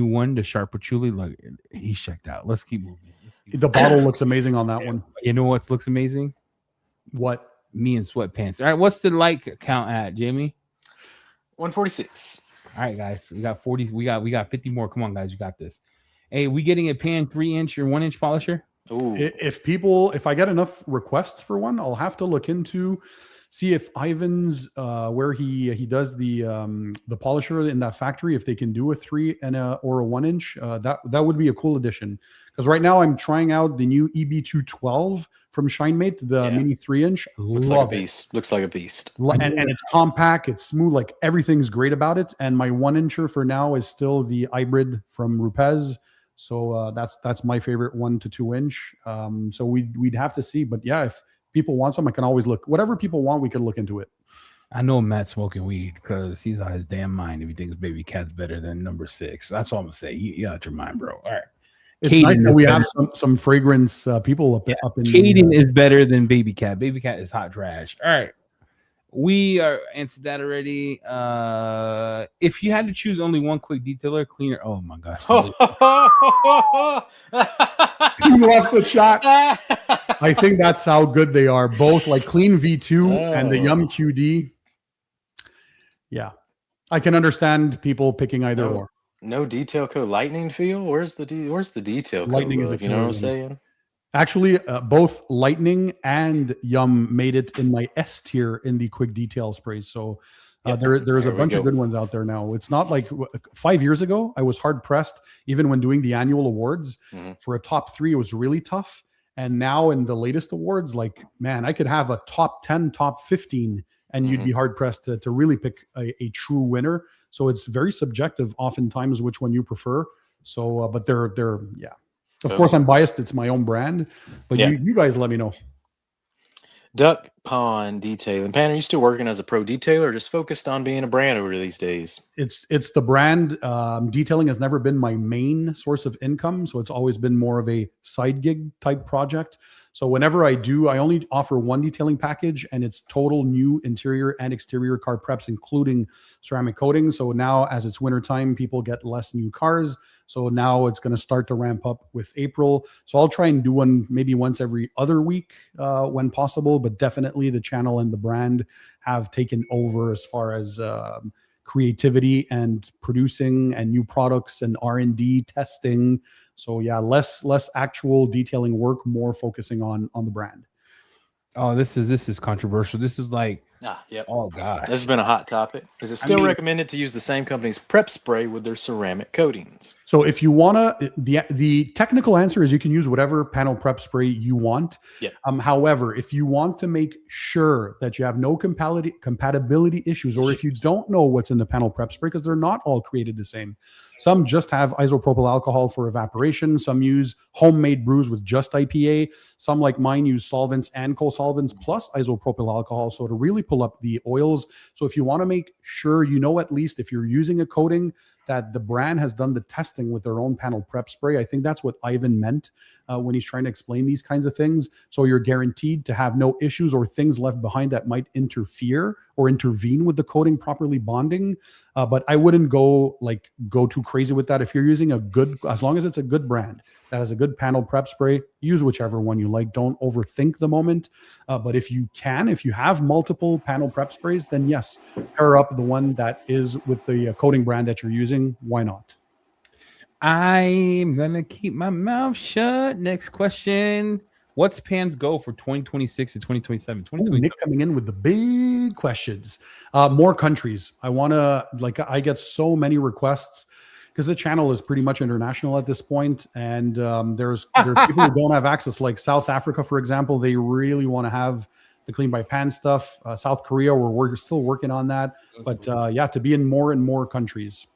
one, the Sharp Patchouli? Look, he's checked out. Let's keep moving. The bottle looks amazing on that one. You know what looks amazing? What? Me in sweatpants. All right, what's the like count at, Jamie? 146. All right, guys, we got 40. We got 50 more. Come on, guys, you got this. Hey, we getting a Pan 3-inch or 1-inch polisher? Ooh. If I get enough requests for one, I'll have to look into see if Ivan's where he does the polisher in that factory, if they can do a 3 and or a 1-inch. That would be a cool addition. Because right now I'm trying out the new EB212 from ShineMate, the mini 3-inch. Looks like a beast. Looks like a beast. And it's compact, it's smooth, like everything's great about it. And my 1-incher for now is still the hybrid from Rupes. So that's my favorite 1 to 2 inch. So we'd have to see. But yeah, if people want some, I can always look. Whatever people want, we can look into it. I know Matt's smoking weed because he's out his damn mind if he thinks Baby Cat's better than number 6. That's all I'm gonna say. You out your mind, bro. All right. It's nice that we have some fragrance people up in. Caden is better than Baby Cat. Baby Cat is hot trash. All right. We are answered that already. If you had to choose only one quick detailer, cleaner. Oh my gosh. You left the shot. I think that's how good they are. Both like Clean V2 and the Yum QD. Yeah. I can understand people picking either or. No detail code lightning feel? Where's the detail code? Lightning is a you know what I'm saying? Actually, both Lightning and Yum made it in my S tier in the quick detail sprays. So there's a bunch of good ones out there now. It's not like 5 years ago, I was hard pressed, even when doing the annual awards for a top 3, it was really tough. And now in the latest awards, like, man, I could have a top 10, top 15, and you'd be hard pressed to really pick a true winner. So it's very subjective oftentimes which one you prefer. So, but they're yeah. Of course, I'm biased. It's my own brand, but you guys let me know. Duck Pond Detailing. Pan, are you still working as a pro detailer or just focused on being a brand over these days? It's the brand. Detailing has never been my main source of income. So it's always been more of a side gig type project. So whenever I do, I only offer one detailing package, and it's total new interior and exterior car preps, including ceramic coating. So now as it's wintertime, people get less new cars. So now it's going to start to ramp up with April. So I'll try and do one maybe once every other week when possible, but definitely the channel and the brand have taken over as far as creativity and producing and new products and R&D testing. So yeah, less actual detailing work, more focusing on the brand. Oh, this is controversial. This is like, oh god, this has been a hot topic. Is it still recommended to use the same company's prep spray with their ceramic coatings? So if you wanna, the technical answer is you can use whatever panel prep spray you want. Yeah. However, if you want to make sure that you have no compatibility issues, or if you don't know what's in the panel prep spray, because they're not all created the same. Some just have isopropyl alcohol for evaporation. Some use homemade brews with just IPA. Some, like mine, use solvents and co-solvents plus isopropyl alcohol. So to really pull up the oils. So if you want to make sure, you know, at least if you're using a coating, that the brand has done the testing with their own panel prep spray. I think that's what Ivan meant when he's trying to explain these kinds of things. So you're guaranteed to have no issues or things left behind that might interfere or intervene with the coating properly bonding. But I wouldn't go too crazy with that. If you're using as long as it's a good brand that has a good panel prep spray, use whichever one you like. Don't overthink the moment. But if you have multiple panel prep sprays, then yes, pair up the one that is with the coating brand that you're using. Why not? I'm gonna keep my mouth shut. Next question. What's Pan's goal for 2026 and 2027? Nick coming in with the big questions. More countries. I get so many requests because the channel is pretty much international at this point, and there's people who don't have access, like South Africa, for example. They really want to have the Clean by Pan stuff. South Korea, we're still working on that. But to be in more and more countries.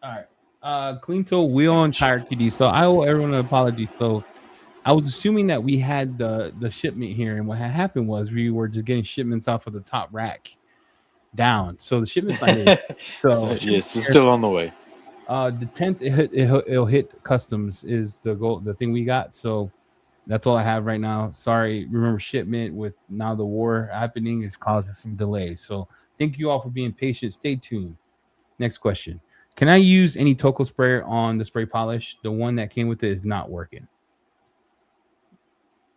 All right. Clean toe wheel and tire QD. So I owe everyone an apology. So I was assuming that we had the shipment here, and what had happened was we were just getting shipments off of the top rack down. So the shipment's not here. So yes, it's still on the way. The 10th it'll hit customs is the goal, the thing we got. So that's all I have right now. Sorry, remember shipment with now the war happening is causing some delays. So thank you all for being patient. Stay tuned. Next question. Can I use any Toco sprayer on the spray polish? The one that came with it is not working.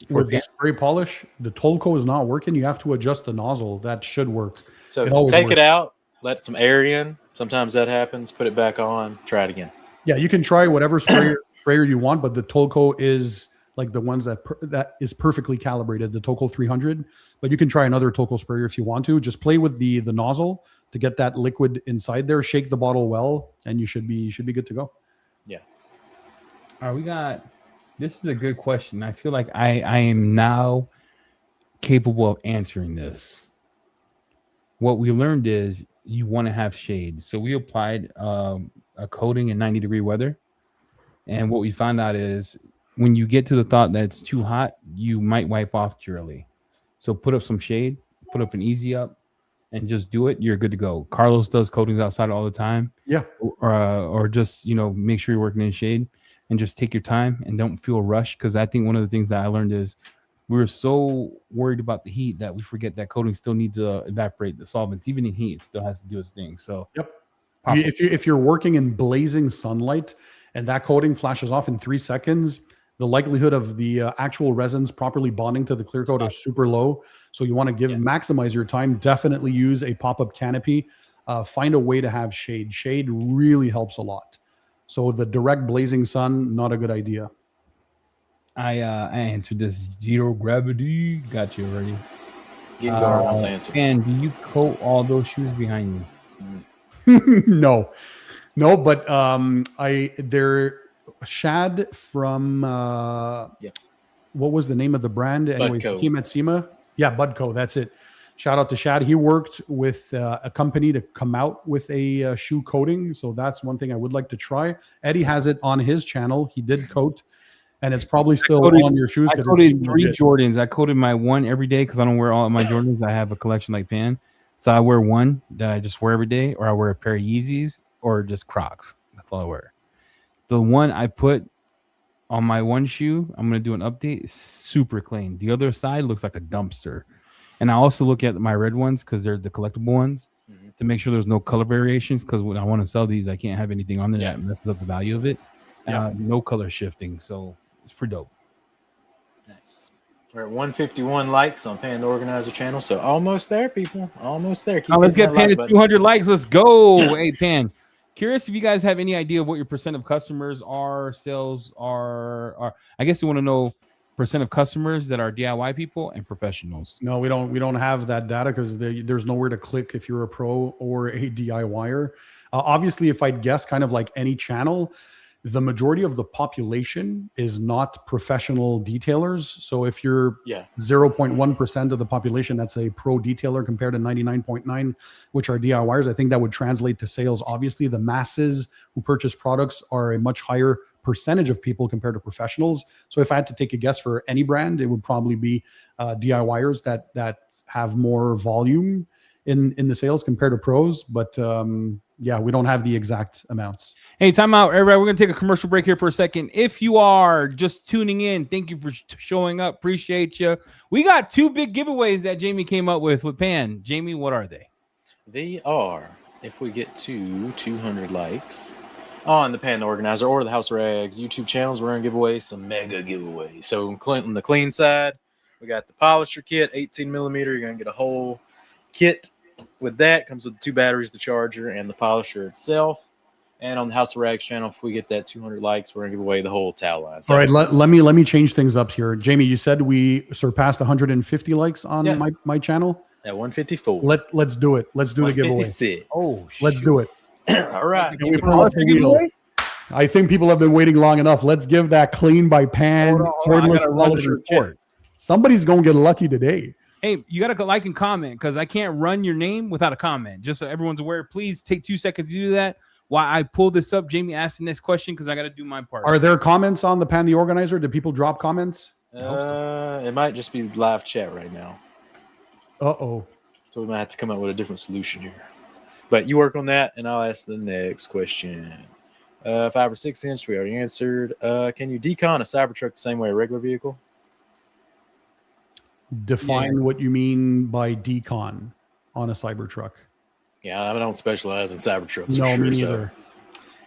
With the spray polish, the Toco is not working. You have to adjust the nozzle. That should work. So take it out, let some air in. Sometimes that happens. Put it back on. Try it again. Yeah, you can try whatever sprayer you want, but the Toco is like the ones that is perfectly calibrated, the Toco 300. But you can try another Toco sprayer if you want to. Just play with the nozzle to get that liquid inside there. Shake the bottle well, and you should be good to go. Yeah. All right, this is a good question. I feel like I am now capable of answering this. What we learned is you want to have shade. So we applied a coating in 90-degree weather. And what we found out is when you get to the thought that it's too hot, you might wipe off too early. So put up some shade, put up an easy up, and just do it. You're good to go. Carlos does coatings outside all the time. Yeah. Or just, make sure you're working in shade and just take your time and don't feel rushed. Because I think one of the things that I learned is we were so worried about the heat that we forget that coating still needs to evaporate the solvents. Even in heat, it still has to do its thing. So yep. If you're working in blazing sunlight and that coating flashes off in 3 seconds, the likelihood of the actual resins properly bonding to the clear coat are super low. So you want to maximize your time. Definitely use a pop-up canopy. Find a way to have shade. Shade really helps a lot. So the direct blazing sun, not a good idea. I answered this. Zero gravity. Got you already. And do you coat all those shoes behind you? No, but they're Shad from what was the name of the brand? Anyways, he came at SEMA. Yeah, Budco. That's it. Shout out to Shad. He worked with a company to come out with a shoe coating. So that's one thing I would like to try. Eddie has it on his channel. He did coat, and it's probably still on your shoes. I coated 3 Jordans. I coated my one every day because I don't wear all of my Jordans. I have a collection like Pan. So I wear one that I just wear every day, or I wear a pair of Yeezys or just Crocs. That's all I wear. The one I put on my one shoe, I'm going to do an update. It's super clean. The other side looks like a dumpster. And I also look at my red ones because they're the collectible ones to make sure there's no color variations. Because when I want to sell these, I can't have anything on there that messes up the value of it. No color shifting. So it's pretty dope. Nice. We're at 151 likes on Pan the Organizer channel. So almost there, people. Almost there. Let's get Pan to 200 likes. Let's go. Hey, Pan. Curious if you guys have any idea of what your percent of customers are, sales are. I guess you want to know percent of customers that are DIY people and professionals. No, we don't have that data because there's nowhere to click if you're a pro or a DIYer. Obviously, if I'd guess, kind of like any channel, the majority of the population is not professional detailers. So if you're 0.1% of the population, that's a pro detailer compared to 99.9, which are DIYers. I think that would translate to sales. Obviously, the masses who purchase products are a much higher percentage of people compared to professionals. So if I had to take a guess for any brand, it would probably be DIYers that have more volume in the sales compared to pros, but yeah, we don't have the exact amounts. Hey, time out, everybody. We're going to take a commercial break here for a second. If you are just tuning in, thank you for showing up. Appreciate you. We got 2 big giveaways that Jamie came up with Pan. Jamie, what are they? They are, if we get to 200 likes on the Pan Organizer or the House of Rags YouTube channels, we're going to give away some mega giveaways. So on the clean side, we got the polisher kit, 18 millimeter. You're going to get a whole kit with that. Comes with the 2 batteries, the charger, and the polisher itself. And on the House of Rags channel, if we get that 200 likes, we're going to give away the whole towel line. So, all right, let me change things up here. Jamie, you said we surpassed 150 likes on my channel. At 154. Let's do it. Let's do the giveaway. Oh, let's do it. All right. Can we pull up the wheel? I think people have been waiting long enough. Let's give that clean by Pan cordless polisher kit. Somebody's going to get lucky today. Hey, you got to go like and comment because I can't run your name without a comment. Just so everyone's aware, please take 2 seconds to do that. While I pull this up, Jamie asked the next question because I got to do my part. Are there comments on the Pan the Organizer? Did people drop comments? It might just be live chat right now. Uh-oh. So we might have to come up with a different solution here. But you work on that, and I'll ask the next question. 5 or 6 inch, we already answered. Can you decon a Cybertruck the same way a regular vehicle? Define what you mean by decon on a Cybertruck. Yeah, I don't specialize in Cybertrucks. No, for sure, me neither.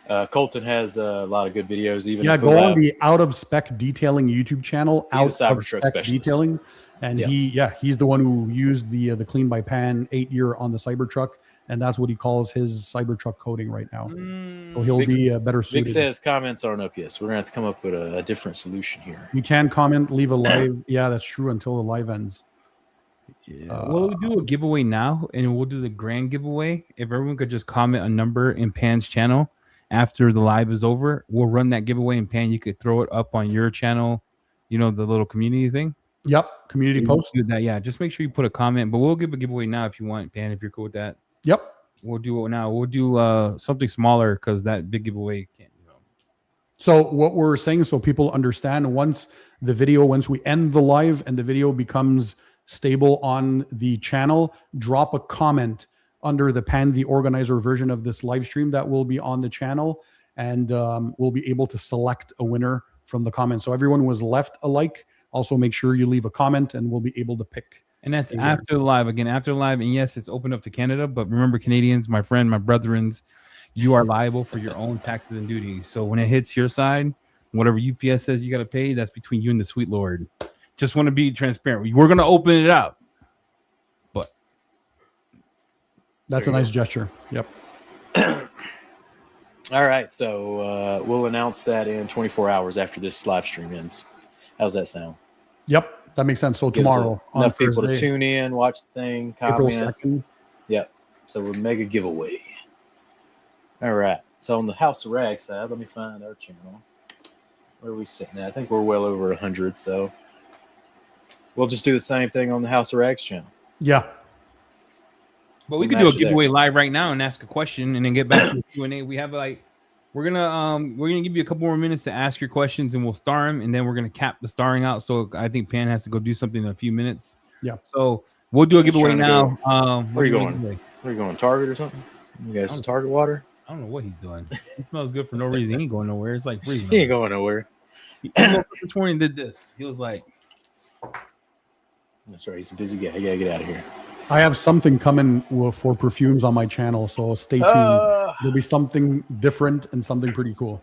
So. Colton has a lot of good videos. Even go on the Out of Spec Detailing YouTube channel. He's Out a of Cybertruck Spec specialist. Detailing, and he's the one who used the Clean by Pan 8-year on the Cybertruck, and that's what he calls his Cybertruck coating right now. So he'll be better suited. Big says comments aren't up yet, so we're gonna have to come up with a different solution here. You can comment, leave a live. Yeah, that's true until the live ends. We'll do a giveaway now, and we'll do the grand giveaway. If everyone could just comment a number in Pan's channel after the live is over, we'll run that giveaway. And Pan, you could throw it up on your channel. You know, the little community thing. Yep, community post. Do that, yeah. Just make sure you put a comment. But we'll give a giveaway now if you want, Pan. If you're cool with that. Yep. We'll do it now. We'll do something smaller because that big giveaway can't. So what we're saying, so people understand, once we end the live and the video becomes stable on the channel, drop a comment under the Pan the Organizer version of this live stream that will be on the channel, and we'll be able to select a winner from the comments. So everyone who has left a like, also make sure you leave a comment, and we'll be able to pick. And that's after the live. Again, after the live, and yes, it's open up to Canada, but remember, Canadians, my friend, my brethrens, you are liable for your own taxes and duties. So when it hits your side, whatever UPS says you got to pay, that's between you and the sweet Lord. Just want to be transparent. We're going to open it up, but that's a nice gesture. Yep. All right, so we'll announce that in 24 hours after this live stream ends. How's that sound? Yep, that makes sense. So tomorrow, enough people to tune in, watch the thing, comment. April 2nd. Yep. So we're mega giveaway. All right. So on the House of Rag side, let me find our channel. Where are we sitting at? I think we're well over 100. So we'll just do the same thing on the House of Rags channel. Yeah. But we could do a giveaway live right now and ask a question and then get back to the Q&A. We have we're gonna give you a couple more minutes to ask your questions, and we'll star them, and then we're gonna cap the starring out. So I think Pan has to go do something in a few minutes. Yeah. So we'll do a giveaway now. Where are you going? Where are you going? Target or something? You guys Target water? I don't know what he's doing. It smells good for no reason. He ain't going nowhere. It's like freezing. He ain't going nowhere. This morning did this. He was like, "That's right. He's a busy guy. You gotta get out of here." I have something coming for perfumes on my channel, so stay tuned. There'll be something different and something pretty cool.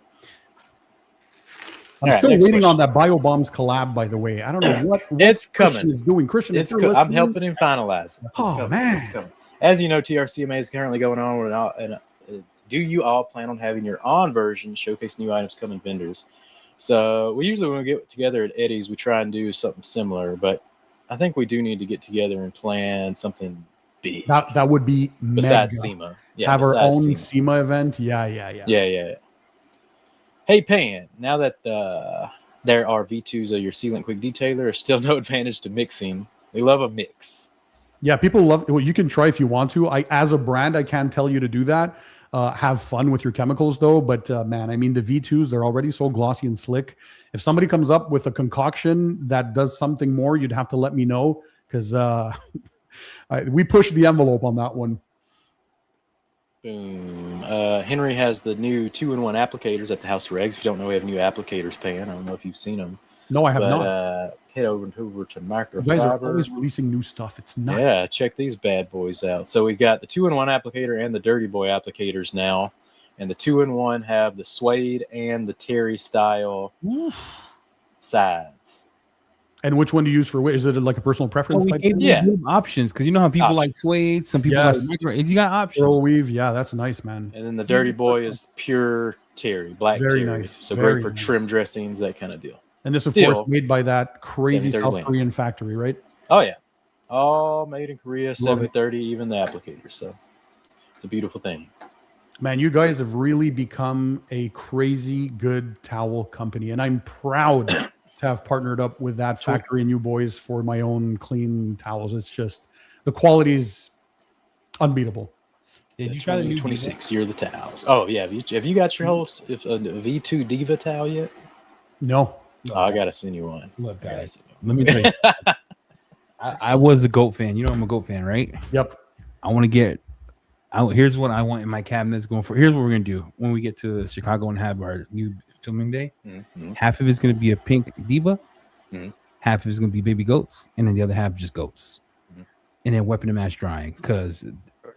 I'm still waiting on that BioBombs collab, by the way. I don't know what it's Christian coming. is doing. Christian, I'm helping him finalize. Man. It's coming. As you know, TRCMA is currently going on. And do you all plan on having your on version showcase new items coming vendors? So we usually, when we get together at Eddie's, we try and do something similar, but I think we do need to get together and plan something big. That would be besides mega. SEMA. Yeah, have our own SEMA event. Yeah. Hey, Pan, now that there are V2s of your Sealant Quick Detailer, there's still no advantage to mixing. We love a mix. Yeah, people love. Well, you can try if you want to. As a brand, I can't tell you to do that. Have fun with your chemicals, though. But man, I mean, the V2s, they're already so glossy and slick. If somebody comes up with a concoction that does something more, you'd have to let me know, because We pushed the envelope on that one. Boom. Henry has the new 2-in-1 applicators at the House of Regs. If you don't know, we have new applicators, Pan. I don't know if you've seen them. No, I have not. Head over to microfiber. You guys are always releasing new stuff. It's nuts. Yeah, check these bad boys out. So we've got the 2-in-1 applicator and the Dirty Boy applicators now. And the 2-in-1 have the suede and the terry style sides. And which one do you use for? Is it like a personal preference? Yeah, options, because you know how people like suede, some people like micro. You got options. Pearl weave, yeah, that's nice, man. And then the Dirty Boy is pure terry, black terry. Nice. So great for trim dressings, that kind of deal. And this, of course, made by that crazy South Korean factory, right? Oh yeah, all made in Korea, 70-30, even the applicator. So it's a beautiful thing. Man, you guys have really become a crazy good towel company, and I'm proud to have partnered up with that factory and you boys for my own clean towels. It's just the quality is unbeatable. Did you try the new 26 year of the towels? Oh yeah, have you got your whole V2 Diva towel yet? No. Oh, I gotta send you one. Look, guys, let me tell you. I was a GOAT fan. You know I'm a GOAT fan, right? Yep. I want to get. Here's what I want in my cabinets going for. Here's what we're gonna do when we get to Chicago and have our new filming day. Mm-hmm. Half of it's gonna be a pink Diva, half of it's gonna be baby goats, and then the other half just goats. And then weapon and match drying, because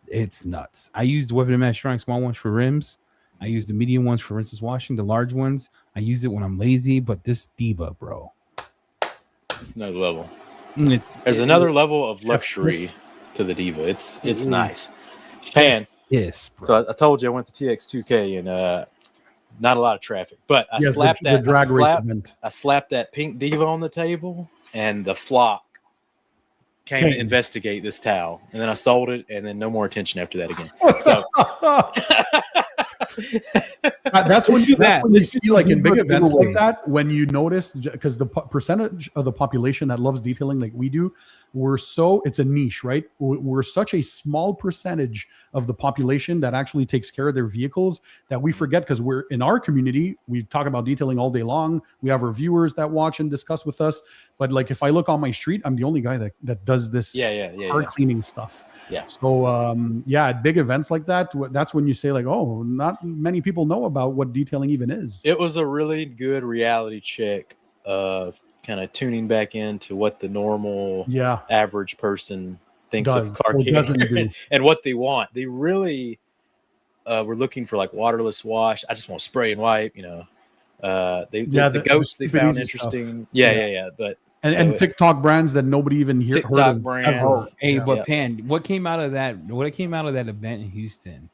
it's nuts. I use the weapon and match drying small ones for rims. I use the medium ones for rinseless washing. The large ones, I use it when I'm lazy. But this Diva, bro, it's another level. There's another level of luxury to the Diva. It's nice. Pan. Yes. Bro. So I told you I went to TX2K and not a lot of traffic, but I slapped I slapped that pink Diva on the table, and the flock came to investigate this towel, and then I sold it, and then no more attention after that again. So that's when you see, like in big events like that, when you notice, because the percentage of the population that loves detailing like we do, it's a niche, right? We're such a small percentage of the population that actually takes care of their vehicles that we forget, because we're in our community, we talk about detailing all day long. We have our viewers that watch and discuss with us. But like, if I look on my street, I'm the only guy that does this car cleaning stuff. Yeah. So at big events like that, that's when you say like, oh, not many people know about what detailing even is. It was a really good reality check of kind of tuning back into what the normal average person thinks of car care and what they want. They really were looking for like waterless wash. I just want to spray and wipe, the goats they found interesting. But and TikTok brands that nobody even heard of. Brands. But Pan, what came out of that event in Houston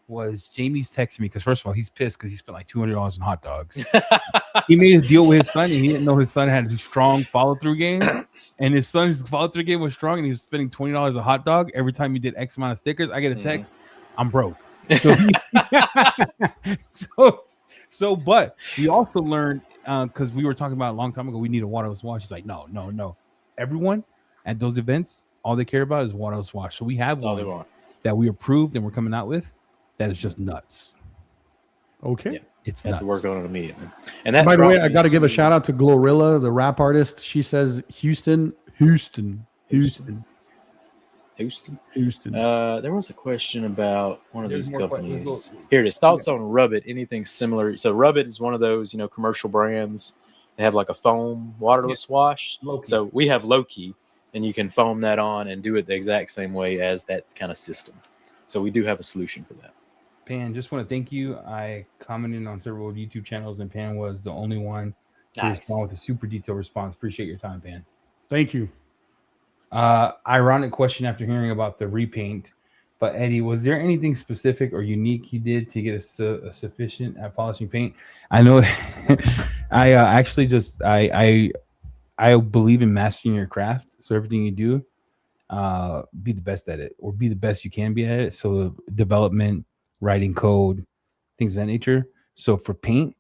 was Jamie's texting me, because first of all, he's pissed because he spent like $200 on hot dogs. He made his deal with his son, and he didn't know his son had a strong follow-through game, and his son's follow-through game was strong, and he was spending $20 a hot dog every time he did X amount of stickers. I get a text, I'm broke. But we also learned, because we were talking about a long time ago, we need a waterless wash. He's like, no. Everyone at those events, all they care about is waterless wash. So we have one that we approved and we're coming out with. That is just nuts. Okay. Yeah. It's nuts. To work on it immediately. And by the way, I got to give a shout out to Glorilla, the rap artist. She says Houston. There was a question about one of these companies. Here it is. Thoughts on Rubbit? Anything similar? So Rubbit is one of those, commercial brands. They have like a foam waterless wash. Low-key. So we have low-key, and you can foam that on and do it the exact same way as that kind of system. So we do have a solution for that. Pan, just want to thank you. I commented on several YouTube channels, and Pan was the only one to respond with a super detailed response. Appreciate your time, Pan. Thank you. Ironic question after hearing about the repaint, but Eddie, was there anything specific or unique you did to get a sufficient at polishing paint? I know I believe in mastering your craft. So everything you do, be the best at it, or be the best you can be at it. So development, writing code, things of that nature. So for paint,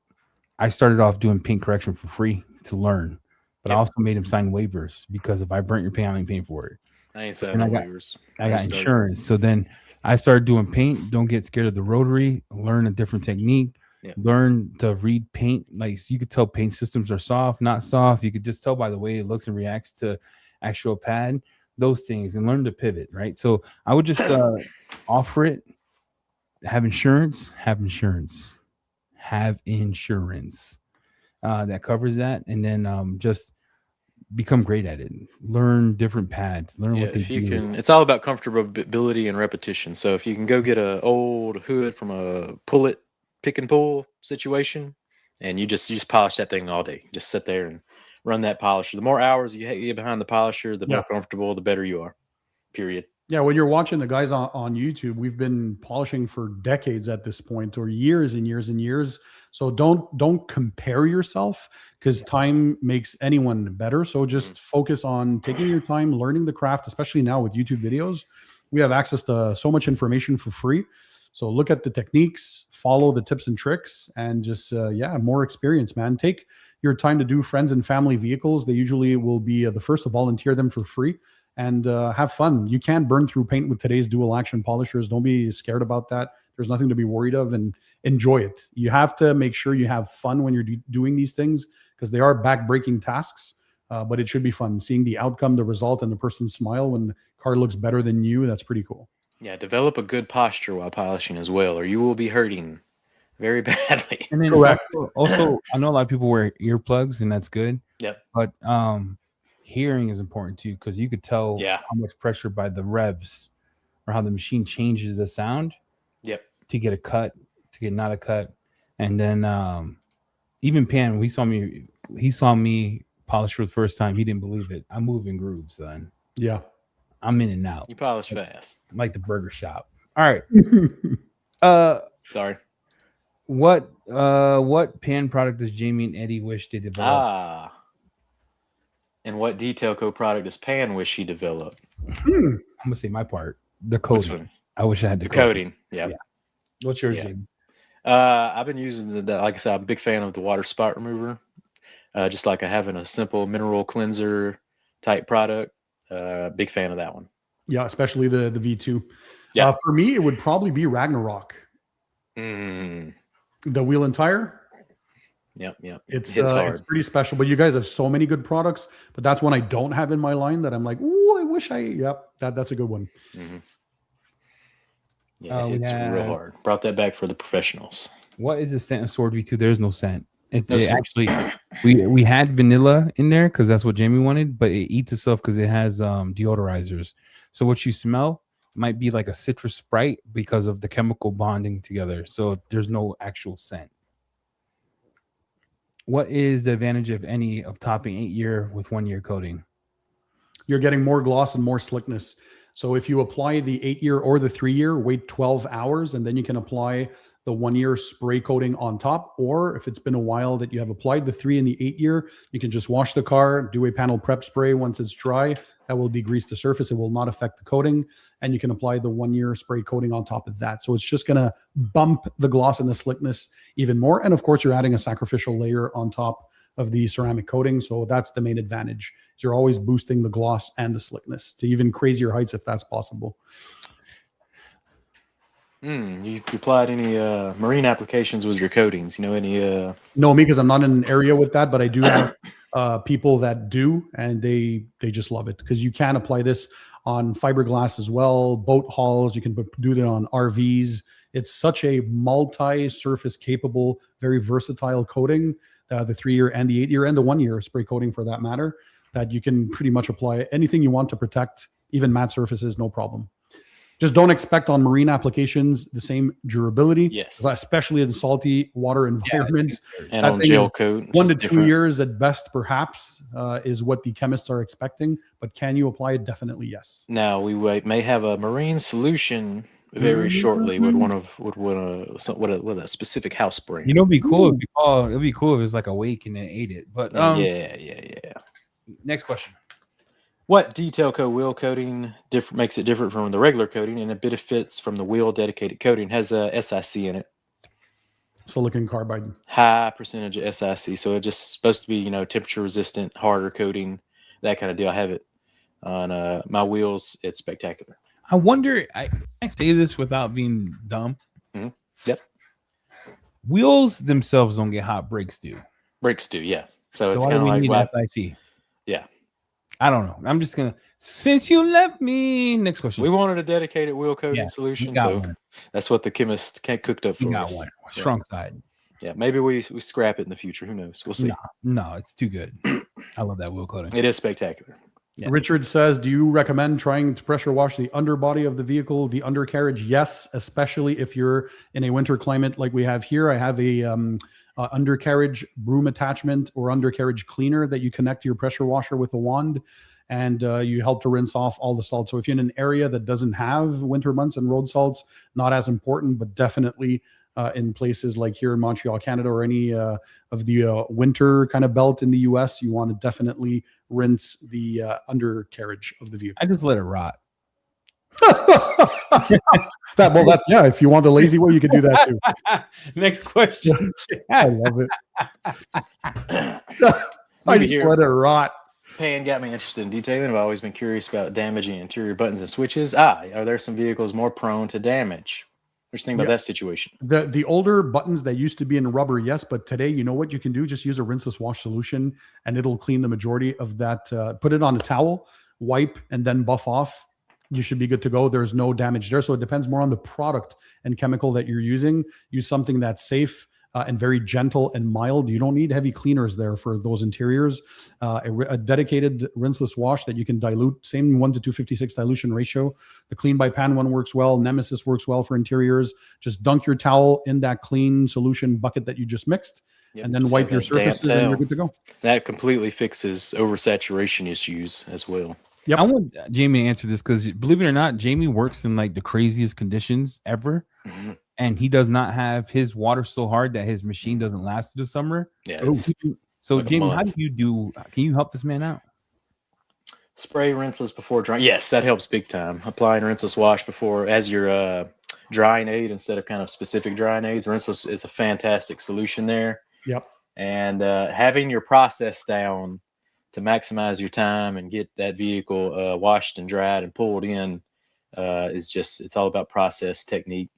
I started off doing paint correction for free to learn, but I also made him sign waivers, because if I burnt your paint, I'm paying for it. I ain't signing waivers. I got insurance. So then I started doing paint. Don't get scared of the rotary. Learn a different technique. Yeah. Learn to read paint. Like, you could tell paint systems are soft, not soft. You could just tell by the way it looks and reacts to actual pad. those things and learn to pivot, right? So I would just offer it. Have insurance that covers that, and then just become great at it. Learn different pads. Learn what they do. It's all about comfortability and repetition. So if you can go get an old hood from a pick and pull situation, and you just polish that thing all day, just sit there and run that polisher. The more hours you get behind the polisher, the more comfortable, the better you are. Period. Yeah, when you're watching the guys on YouTube, we've been polishing for decades at this point, or years and years and years. So don't compare yourself, because time makes anyone better. So just focus on taking your time, learning the craft, especially now with YouTube videos. We have access to so much information for free. So look at the techniques, follow the tips and tricks, and just, more experience, man. Take your time to do friends and family vehicles. They usually will be the first to volunteer them for free. And have fun. You can't burn through paint with today's dual action polishers. Don't be scared about that. There's nothing to be worried of, and enjoy it. You have to make sure you have fun when you're doing these things, because they are back-breaking tasks, but it should be fun. Seeing the outcome, the result, and the person's smile when the car looks better than you, that's pretty cool. Yeah, develop a good posture while polishing as well, or you will be hurting very badly. And then correct. Also, I know a lot of people wear earplugs, and that's good. Yep. But hearing is important too, because you could tell how much pressure by the revs or how the machine changes the sound. Yep. To get a cut, to get not a cut, and then even Pan, when he saw me polish for the first time. He didn't believe it. I'm moving grooves, son. Yeah, I'm in and out. You polish fast, like the burger shop. All right. Sorry. What pan product does Jamie and Eddie wish they developed? And what detail code product does Pan wish he developed? I'm gonna say my part. The coating. I wish I had the coating. Yeah. What's yours, Jamie? I've been using the like I said, I'm a big fan of the water spot remover. Just like having a simple mineral cleanser type product. Big fan of that one. Yeah, especially the V2. Yeah. For me, it would probably be Ragnarok. The wheel and tire. Yep. It's pretty special, but you guys have so many good products, but that's one I don't have in my line that I'm like, oh, I wish that's a good one. Mm-hmm. Yeah, it's real hard. Brought that back for the professionals. What is the scent of Sword V2? There's no scent. Actually, we had vanilla in there because that's what Jamie wanted, but it eats itself because it has deodorizers. So what you smell might be like a citrus Sprite because of the chemical bonding together. So there's no actual scent. What is the advantage, if any, of topping 8-year with 1-year coating? You're getting more gloss and more slickness. So if you apply the 8-year or the 3-year, wait 12 hours, and then you can apply the 1-year spray coating on top. Or if it's been a while that you have applied the 3 and the 8-year, you can just wash the car, do a panel prep spray once it's dry. That will degrease the surface. It will not affect the coating. And you can apply the 1-year spray coating on top of that. So it's just going to bump the gloss and the slickness even more. And of course, you're adding a sacrificial layer on top of the ceramic coating. So that's the main advantage. You're always boosting the gloss and the slickness to even crazier heights if that's possible. You applied any marine applications with your coatings? You know, any? No, me, because I'm not in an area with that, but I do have people that do, and they just love it because you can apply this on fiberglass as well, boat hulls. You can do it on RVs. It's such a multi-surface capable, very versatile coating, the 3-year and the 8-year and the 1-year spray coating for that matter, that you can pretty much apply anything you want to protect, even matte surfaces, no problem. Just don't expect on marine applications the same durability, especially in salty water environments. And on gel coat, 1 to 2 years at best, perhaps, is what the chemists are expecting. But can you apply it? Definitely yes. Now we may have a marine solution very shortly with a specific house brand. You know, it'd be cool. It'd be cool if it's like awake and then ate it. But yeah. Next question. What detail coat wheel coating makes it different from the regular coating, and it benefits from the wheel dedicated coating? Has a SiC in it. Silicon carbide. High percentage of SiC, so it's just supposed to be, temperature resistant, harder coating, that kind of deal. I have it on my wheels. It's spectacular. I wonder. I say this without being dumb. Mm-hmm. Yep. Wheels themselves don't get hot. Brakes do. Brakes do. Yeah. So it's kind of like SiC. Yeah. I don't know. I'm just gonna. Since you left me. Next question. We wanted a dedicated wheel coating solution, so one. That's what the chemist cooked up for we got us. One. Strong side. Yeah, maybe we scrap it in the future. Who knows? We'll see. No, it's too good. I love that wheel coating. It is spectacular. Yeah. Richard says, do you recommend trying to pressure wash the underbody of the vehicle, the undercarriage? Yes, especially if you're in a winter climate like we have here. I have a undercarriage broom attachment or undercarriage cleaner that you connect to your pressure washer with a wand, and you help to rinse off all the salt. So if you're in an area that doesn't have winter months and road salts, not as important, but definitely in places like here in Montreal, Canada, or any of the winter kind of belt in the US, you want to definitely rinse the undercarriage of the vehicle. I just let it rot. If you want the lazy way, you can do that too. Next question. I love it. I just let it rot. Pan got me interested in detailing. I've always been curious about damaging interior buttons and switches. Are there some vehicles more prone to damage? Just think about that situation. The older buttons that used to be in rubber, yes, but today, you know what you can do? Just use a rinseless wash solution, and it'll clean the majority of that. Put it on a towel, wipe, and then buff off. You should be good to go. There's no damage there. So it depends more on the product and chemical that you're using. Use something that's safe and very gentle and mild. You don't need heavy cleaners there for those interiors. A dedicated rinseless wash that you can dilute, same 1 to 256 dilution ratio. The Clean by Pan one works well. Nemesis works well for interiors. Just dunk your towel in that clean solution bucket that you just mixed, and then wipe your surfaces, and you're good to go. That completely fixes oversaturation issues as well. Yep. I want Jamie to answer this because, believe it or not, Jamie works in like the craziest conditions ever. Mm-hmm. And he does not have his water so hard that his machine doesn't last through the summer. Yeah. So, like, Jamie, how do you do? Can you help this man out? Spray rinseless before drying. Yes, that helps big time. Applying rinseless wash before as your drying aid instead of kind of specific drying aids. Rinseless is a fantastic solution there. Yep. And having your process down to maximize your time and get that vehicle washed and dried and pulled in it's all about process technique.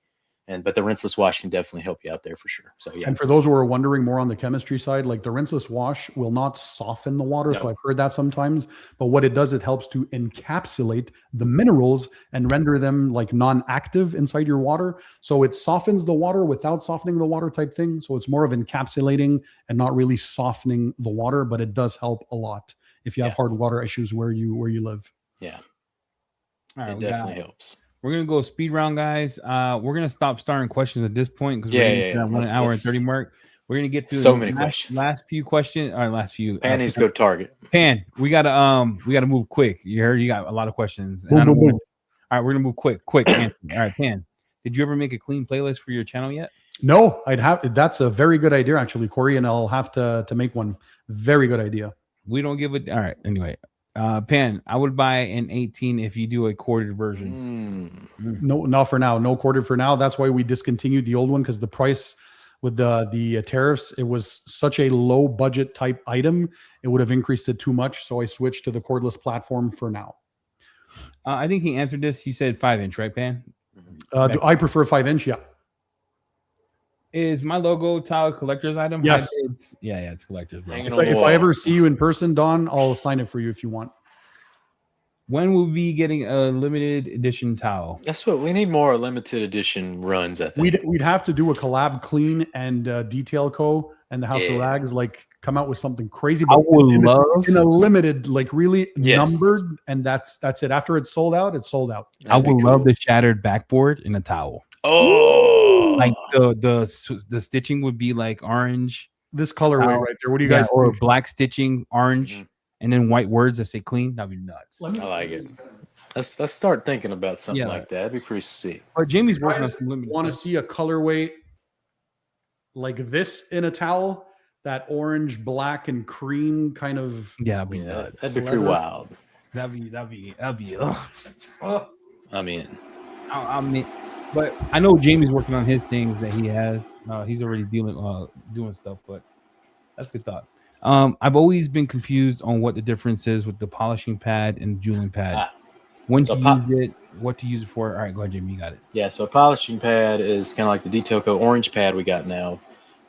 But the rinseless wash can definitely help you out there for sure. So yeah. And for those who are wondering more on the chemistry side, like the rinseless wash will not soften the water. No. So I've heard that sometimes, but what it does, it helps to encapsulate the minerals and render them like non-active inside your water. So it softens the water without softening the water type thing. So it's more of encapsulating and not really softening the water, but it does help a lot if you have hard water issues where you live. Yeah. All right, it definitely helps. We're going to go speed round, guys. We're going to stop starting questions at this point because we're at 1 hour and 30 mark. We're going to get through so many questions. Last few questions. All right, last few. Pan needs to go target. Pan, we got to move quick. You heard you got a lot of questions. And boom. All right, we're going to move quick. All right, Pan, did you ever make a clean playlist for your channel yet? No, that's a very good idea, actually, Corey, and I'll have to make one. Very good idea. We don't give it. All right, anyway. Pan, I would buy an 18 if you do a corded version. No, not for now. No corded for now. That's why we discontinued the old one, because the price with the tariffs, it was such a low budget type item. It would have increased it too much. So I switched to the cordless platform for now. I think he answered this. You said 5-inch, right, Pan? I prefer 5-inch. Yeah. Is my logo tile collector's item? Yes. It's collector's. If I ever see you in person, Don, I'll sign it for you if you want. When will we be getting a limited edition towel? That's what we need, more limited edition runs, I think. We'd have to do a collab, Clean and Detail Co. and the House of Rags, like come out with something crazy. But I would love in a limited, like really numbered, and that's it. After it's sold out, it's sold out. I would love the shattered backboard in a towel. Oh, like the stitching would be like orange. This colorway right there. What do you guys think? Or black stitching, orange, and then white words that say clean. That'd be nuts. I like it. Let's start thinking about something like that. That'd be pretty sick. Or Jamie's working on some limited. Want to see a colorway like this in a towel? That orange, black, and cream kind of. Yeah, that'd be nuts. That'd be pretty wild. That'd be. I mean. But I know Jamie's working on his things that he has. He's already doing stuff, but that's a good thought. I've always been confused on what the difference is with the polishing pad and the jeweling pad. When to use it, what to use it for. All right, go ahead, Jamie. You got it. Yeah, so a polishing pad is kind of like the Detail Co. orange pad we got now,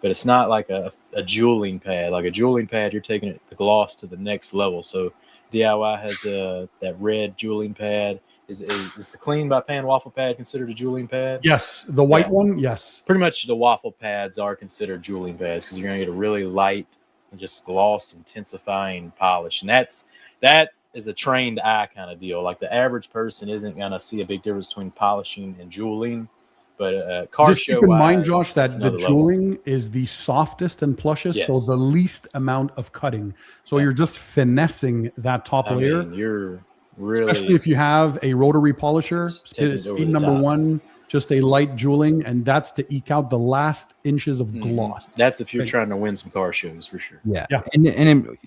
but it's not like a a jeweling pad. Like a jeweling pad, you're taking the gloss to the next level. So DIY has that red jeweling pad. Is the Clean by Pan waffle pad considered a jeweling pad? Yes, the white one. Yes, pretty much the waffle pads are considered jeweling pads because you're gonna get a really light and just gloss intensifying polish, and that is a trained eye kind of deal. Like the average person isn't gonna see a big difference between polishing and jeweling. But just keep in mind, Josh, that the jeweling is the softest and plushest, so the least amount of cutting. So you're just finessing that top layer. You're really, especially if you have a rotary polisher, speed number one, just a light jeweling, and that's to eke out the last inches of gloss. That's if you're trying to win some car shows for sure. Yeah. And then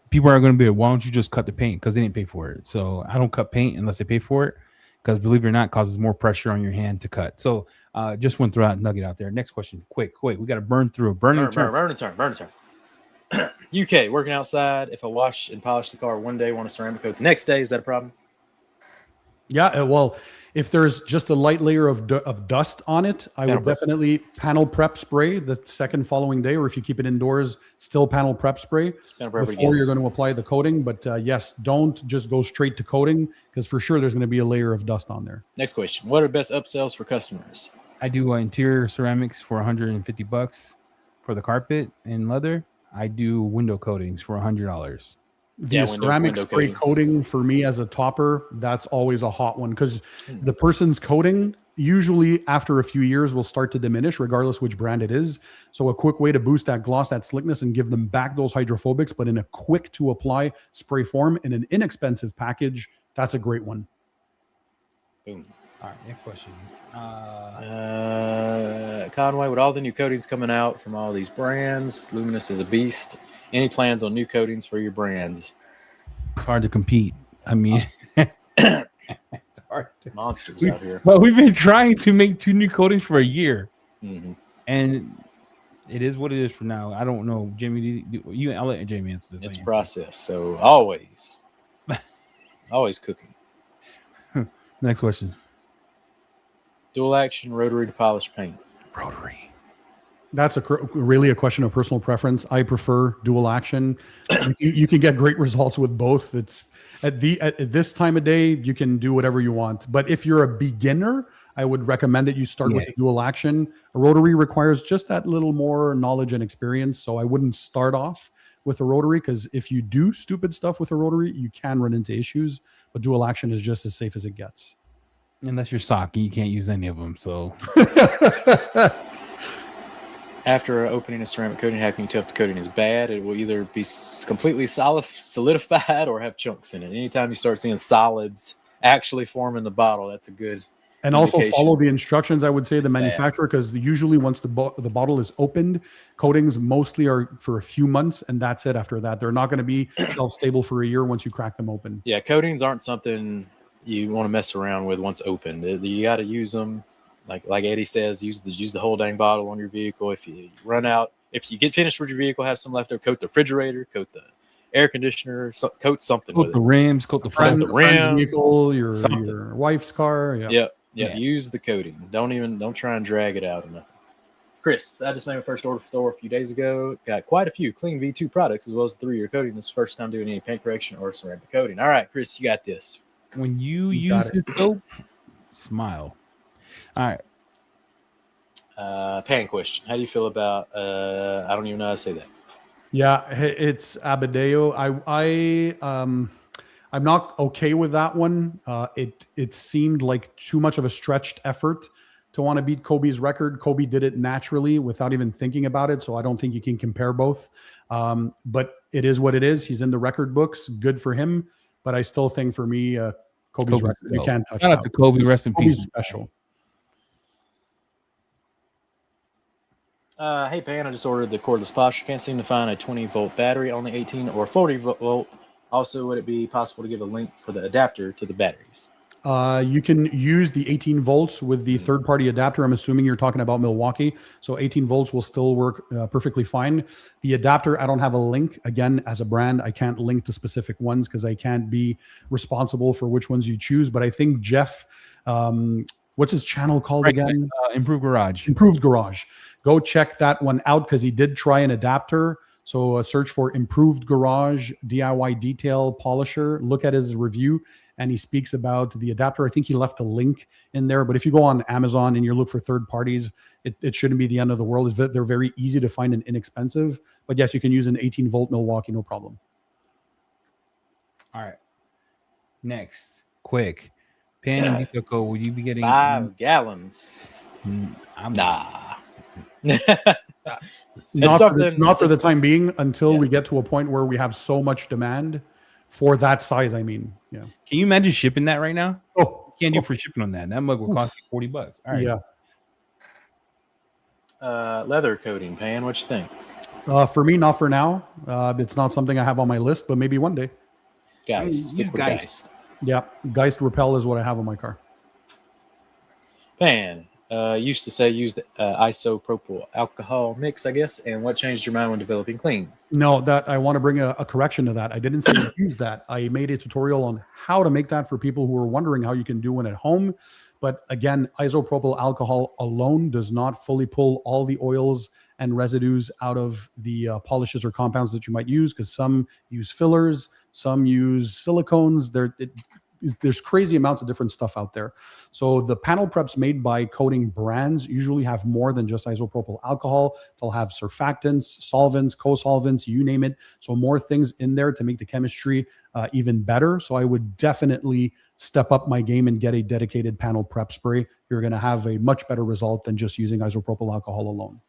people are going to be like, why don't you just cut the paint? Because they didn't pay for it. So I don't cut paint unless they pay for it. Because believe it or not, it causes more pressure on your hand to cut. So just want to throw out a nugget out there. Next question, quick. We got to burn through. Burn and turn. UK, working outside. If I wash and polish the car one day, want a ceramic coat the next day, is that a problem? Yeah, well, if there's just a light layer of dust on it, I would definitely panel prep spray the second following day, or if you keep it indoors, still panel prep spray before you're going to apply the coating. But yes, don't just go straight to coating because for sure there's going to be a layer of dust on there. Next question. What are best upsells for customers? I do interior ceramics for $150 for the carpet and leather. I do window coatings for $100. The ceramic spray coating for me as a topper, that's always a hot one because the person's coating usually after a few years will start to diminish regardless which brand it is. So a quick way to boost that gloss, that slickness, and give them back those hydrophobics, but in a quick to apply spray form in an inexpensive package, that's a great one. Boom. All right, next question. Conway, with all the new coatings coming out from all these brands, Luminous is a beast. Any plans on new coatings for your brands? It's hard to compete. I mean, it's hard to monsters out here. Well, we've been trying to make 2 new coatings for a year, and it is what it is for now. I don't know, Jamie. I'll let Jamie answer this. It's a process, so always cooking. Next question. Dual action rotary to polish paint. Rotary. That's really a question of personal preference. I prefer dual action. You can get great results with both. It's at this time of day, you can do whatever you want. But if you're a beginner, I would recommend that you start with a dual action. A rotary requires just that little more knowledge and experience. So I wouldn't start off with a rotary because if you do stupid stuff with a rotary, you can run into issues. But dual action is just as safe as it gets. Unless you're socky, you can't use any of them. So. After opening a ceramic coating, how can you tell if the coating is bad? It will either be completely solidified or have chunks in it. Anytime you start seeing solids actually form in the bottle, that's a good And also follow the instructions, I would say, the manufacturer, because usually once the bottle is opened, coatings mostly are for a few months, and that's it after that. They're not going to be shelf-stable for a year once you crack them open. Yeah, coatings aren't something you want to mess around with once opened. You got to use them. Like Eddie says, use the whole dang bottle on your vehicle. If you run out, if you get finished with your vehicle, have some left over, coat the refrigerator, coat the air conditioner, coat something. Coat the rims, coat the front, the rims, vehicle, your wife's car. Yeah. Use the coating. Don't try and drag it out enough. Chris, I just made my first order for THOR a few days ago. Got quite a few Clean V2 products as well as the 3-year coating. This is the first time doing any paint correction or ceramic coating. All right, Chris, you got this. When you use this soap, smile. All right. Pan question. How do you feel about I don't even know how to say that. Yeah, it's Abadeo. I'm not okay with that one. It seemed like too much of a stretched effort to want to beat Kobe's record. Kobe did it naturally without even thinking about it, so I don't think you can compare both. But it is what it is. He's in the record books. Good for him. But I still think for me, Kobe's record, you can't touch. Shout out to Kobe. Rest in peace. Special. Hey, Pan, I just ordered the cordless posture. Can't seem to find a 20-volt battery, only 18 or 40-volt. Also, would it be possible to give a link for the adapter to the batteries? You can use the 18 volts with the third-party adapter. I'm assuming you're talking about Milwaukee. So 18 volts will still work perfectly fine. The adapter, I don't have a link. Again, as a brand, I can't link to specific ones because I can't be responsible for which ones you choose. But I think Jeff What's his channel called again? Improved Garage. Improved Garage. Go check that one out because he did try an adapter. So search for Improved Garage DIY Detail Polisher. Look at his review, and he speaks about the adapter. I think he left a link in there. But if you go on Amazon and you look for third parties, it shouldn't be the end of the world. They're very easy to find and inexpensive. But yes, you can use an 18-volt Milwaukee, no problem. All right. Next, quick. Pan and Vitoko, will you be getting 5 gallons? Nah. Not for the time being until we get to a point where we have so much demand for that size. I mean, yeah. Can you imagine shipping that right now? Oh, you can't do free shipping on that. That mug will cost you $40. All right. Yeah. Leather coating, Pan. What you think? For me, not for now. It's not something I have on my list, but maybe one day. Geist. Stick with Geist. Yeah, Geist Repel is what I have on my car. Pan. Used to say use the isopropyl alcohol mix, I guess. And what changed your mind when developing clean? No, that I want to bring a correction to that. I didn't say use that. I made a tutorial on how to make that for people who are wondering how you can do one at home. But again, isopropyl alcohol alone does not fully pull all the oils and residues out of the polishes or compounds that you might use, because some use fillers, some use silicones. There's crazy amounts of different stuff out there. So the panel preps made by coating brands usually have more than just isopropyl alcohol. They'll have surfactants, solvents, co-solvents, you name it. So more things in there to make the chemistry even better. So I would definitely step up my game and get a dedicated panel prep spray. You're going to have a much better result than just using isopropyl alcohol alone.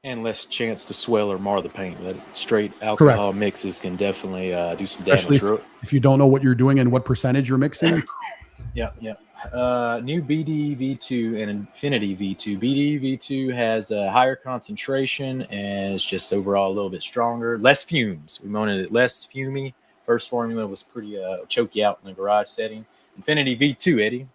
And less chance to swell or mar the paint. That straight alcohol mixes can definitely do some damage. If you don't know what you're doing and what percentage you're mixing. Yeah. New BD V2 and Infinity V2. BD V2 has a higher concentration and it's just overall a little bit stronger. Less fumes. We wanted it less fumey. First formula was pretty choke you out in the garage setting. Infinity V2, Eddie.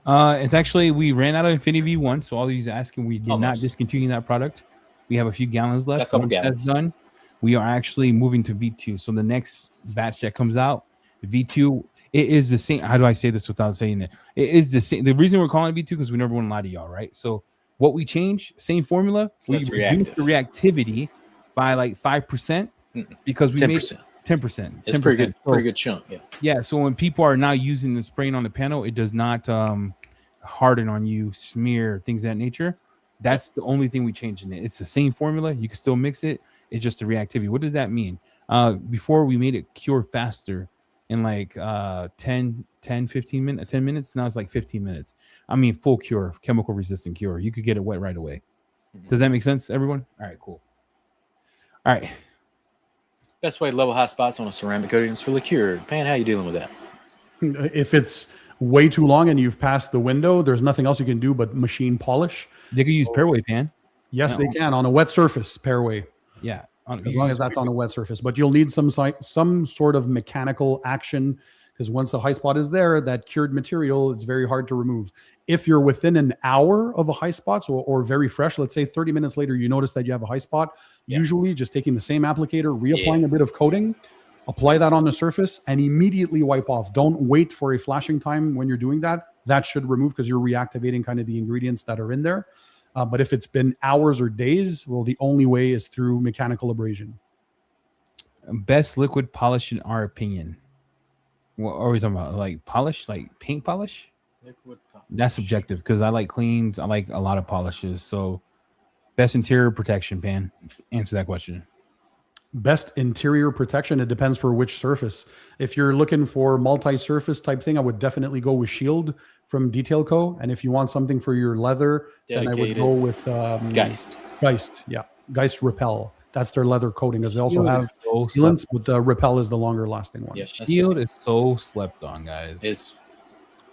It's actually, we ran out of Infinity V1, so all these asking, we did not discontinue that product. We have a few gallons left. A couple gallons. That's done. We are actually moving to V2. So the next batch that comes out, the V2, it is the same. How do I say this without saying it? It is the same. The reason we're calling it V2 because we never want to lie to y'all, right? So what we change, same formula, we reduce the reactivity by like 5% because we 10%. Made 10%. It's 10%. Pretty good chunk. Yeah. So when people are now using the spraying on the panel, it does not harden on you, smear, things of that nature. That's the only thing we changed in it. It's the same formula. You can still mix it. It's just the reactivity. What does that mean? Before we made it cure faster in like 10 minutes. Now it's like 15 minutes. I mean, full cure, chemical resistant cure. You could get it wet right away. Does that make sense, everyone? All right, cool. All right. Best way to level high spots on a ceramic coating is fully cured. Pan, how you dealing with that? If it's way too long and you've passed the window, there's nothing else you can do but machine polish. They could use Pairway, Pan. Yes, they can on a wet surface. Pairway. Yeah, as long as that's on a wet surface. But you'll need some sort of mechanical action because once the high spot is there, that cured material, it's very hard to remove. If you're within an hour of a high spot or very fresh, let's say 30 minutes later, you notice that you have a high spot, usually just taking the same applicator, reapplying a bit of coating, apply that on the surface and immediately wipe off. Don't wait for a flashing time when you're doing that. That should remove because you're reactivating kind of the ingredients that are in there. But if it's been hours or days, well, the only way is through mechanical abrasion. Best liquid polish in our opinion. What are we talking about? Like polish, like paint polish? Liquid polish. That's subjective because I like cleans. I like a lot of polishes. So best interior protection, Pan. Answer that question. Best interior protection, it depends for which surface. If you're looking for multi-surface type thing, I would definitely go with Shield from Detail Co. And if you want something for your leather, then I would go with Geist. Geist Repel. That's their leather coating, as they also have sealants, but the Repel is the longer lasting one. Yeah, Shield is so slept on, guys.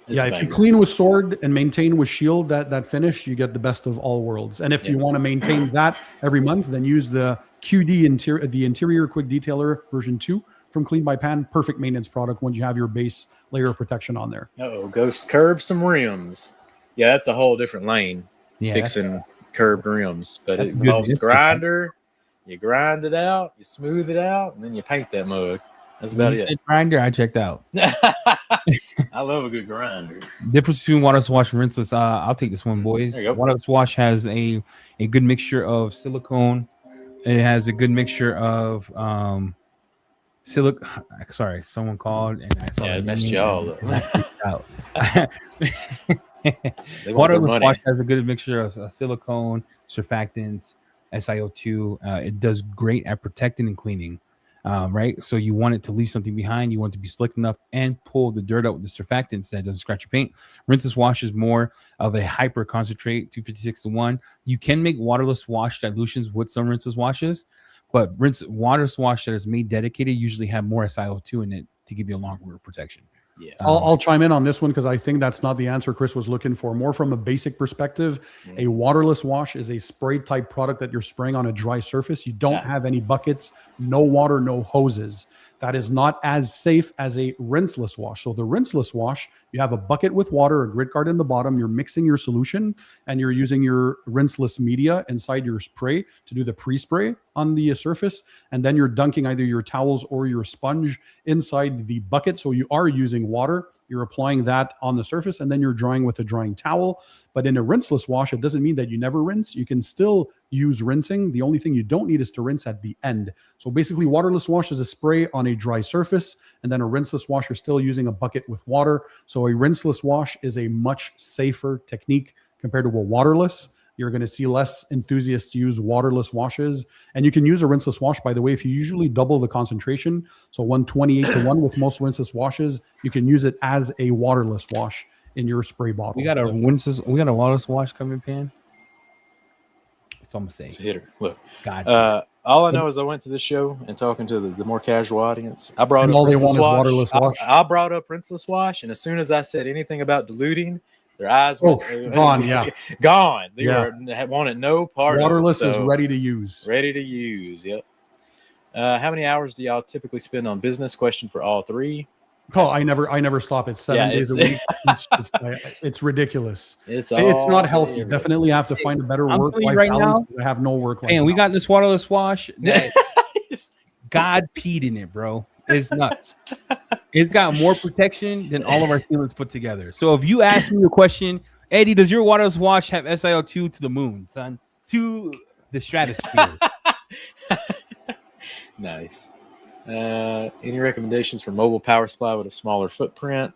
If you clean with Sword and maintain with Shield that finish, you get the best of all worlds. And if you want to maintain that every month, then use the QD the Interior Quick Detailer version 2 from Clean by Pan. Perfect maintenance product when you have your base layer of protection on there. Ghost curb some rims. Yeah, that's a whole different lane. Yeah, fixing curbed rims, but it involves a grinder. You grind it out, you smooth it out, and then you paint that mug. That's about it. Grinder, I checked out. I love a good grinder. Difference between waterless wash and rinseless. I'll take this one, boys. Waterless wash has a good mixture of silicone. It has a good mixture of Sorry, someone called and I saw it messed you all up. Waterless wash has a good mixture of silicone, surfactants, SiO2. It does great at protecting and cleaning. Right, so you want it to leave something behind. You want it to be slick enough and pull the dirt out with the surfactants that doesn't scratch your paint. Rinseless wash is more of a hyper concentrate, 256:1. You can make waterless wash dilutions with some rinseless washes, but waterless wash that is made dedicated usually have more SiO2 in it to give you a longer protection. Yeah, I'll chime in on this one because I think that's not the answer Chris was looking for. More from a basic perspective, a waterless wash is a spray type product that you're spraying on a dry surface. You don't have any buckets, no water, no hoses. That is not as safe as a rinseless wash. So the rinseless wash, you have a bucket with water, a grit guard in the bottom, you're mixing your solution, and you're using your rinseless media inside your spray to do the pre-spray on the surface. And then you're dunking either your towels or your sponge inside the bucket. So you are using water. You're applying that on the surface, and then you're drying with a drying towel. But in a rinseless wash, it doesn't mean that you never rinse. You can still use rinsing. The only thing you don't need is to rinse at the end. So basically, waterless wash is a spray on a dry surface, and then a rinseless wash, you're still using a bucket with water. So a rinseless wash is a much safer technique compared to a waterless. You're going to see less enthusiasts use waterless washes. And you can use a rinseless wash, by the way, if you usually double the concentration. So 128:1 with most rinseless washes, you can use it as a waterless wash in your spray bottle. We got a waterless wash coming, Pan. It's almost safe. It's a hitter. Look, God. All I know is I went to this show and talking to the more casual audience. I brought and up all they rinseless want is waterless wash. I brought up rinseless wash, and as soon as I said anything about diluting, their eyes went gone. Yeah, gone. They wanted no part. Waterless of it, so is ready to use. Ready to use. Yep. How many hours do y'all typically spend on business? Question for all three. Oh, I never stop. It's 7 days a week. It's ridiculous. It's not healthy. Definitely have to find a better work-life balance. I have no work-life. And we got this waterless wash that God peed in it, bro. It's nuts. It's got more protection than all of our sealants put together. So if you ask me a question, Eddie, does your waterless wash have SiO2 to the moon, son? To the stratosphere. Nice. Any recommendations for mobile power supply with a smaller footprint?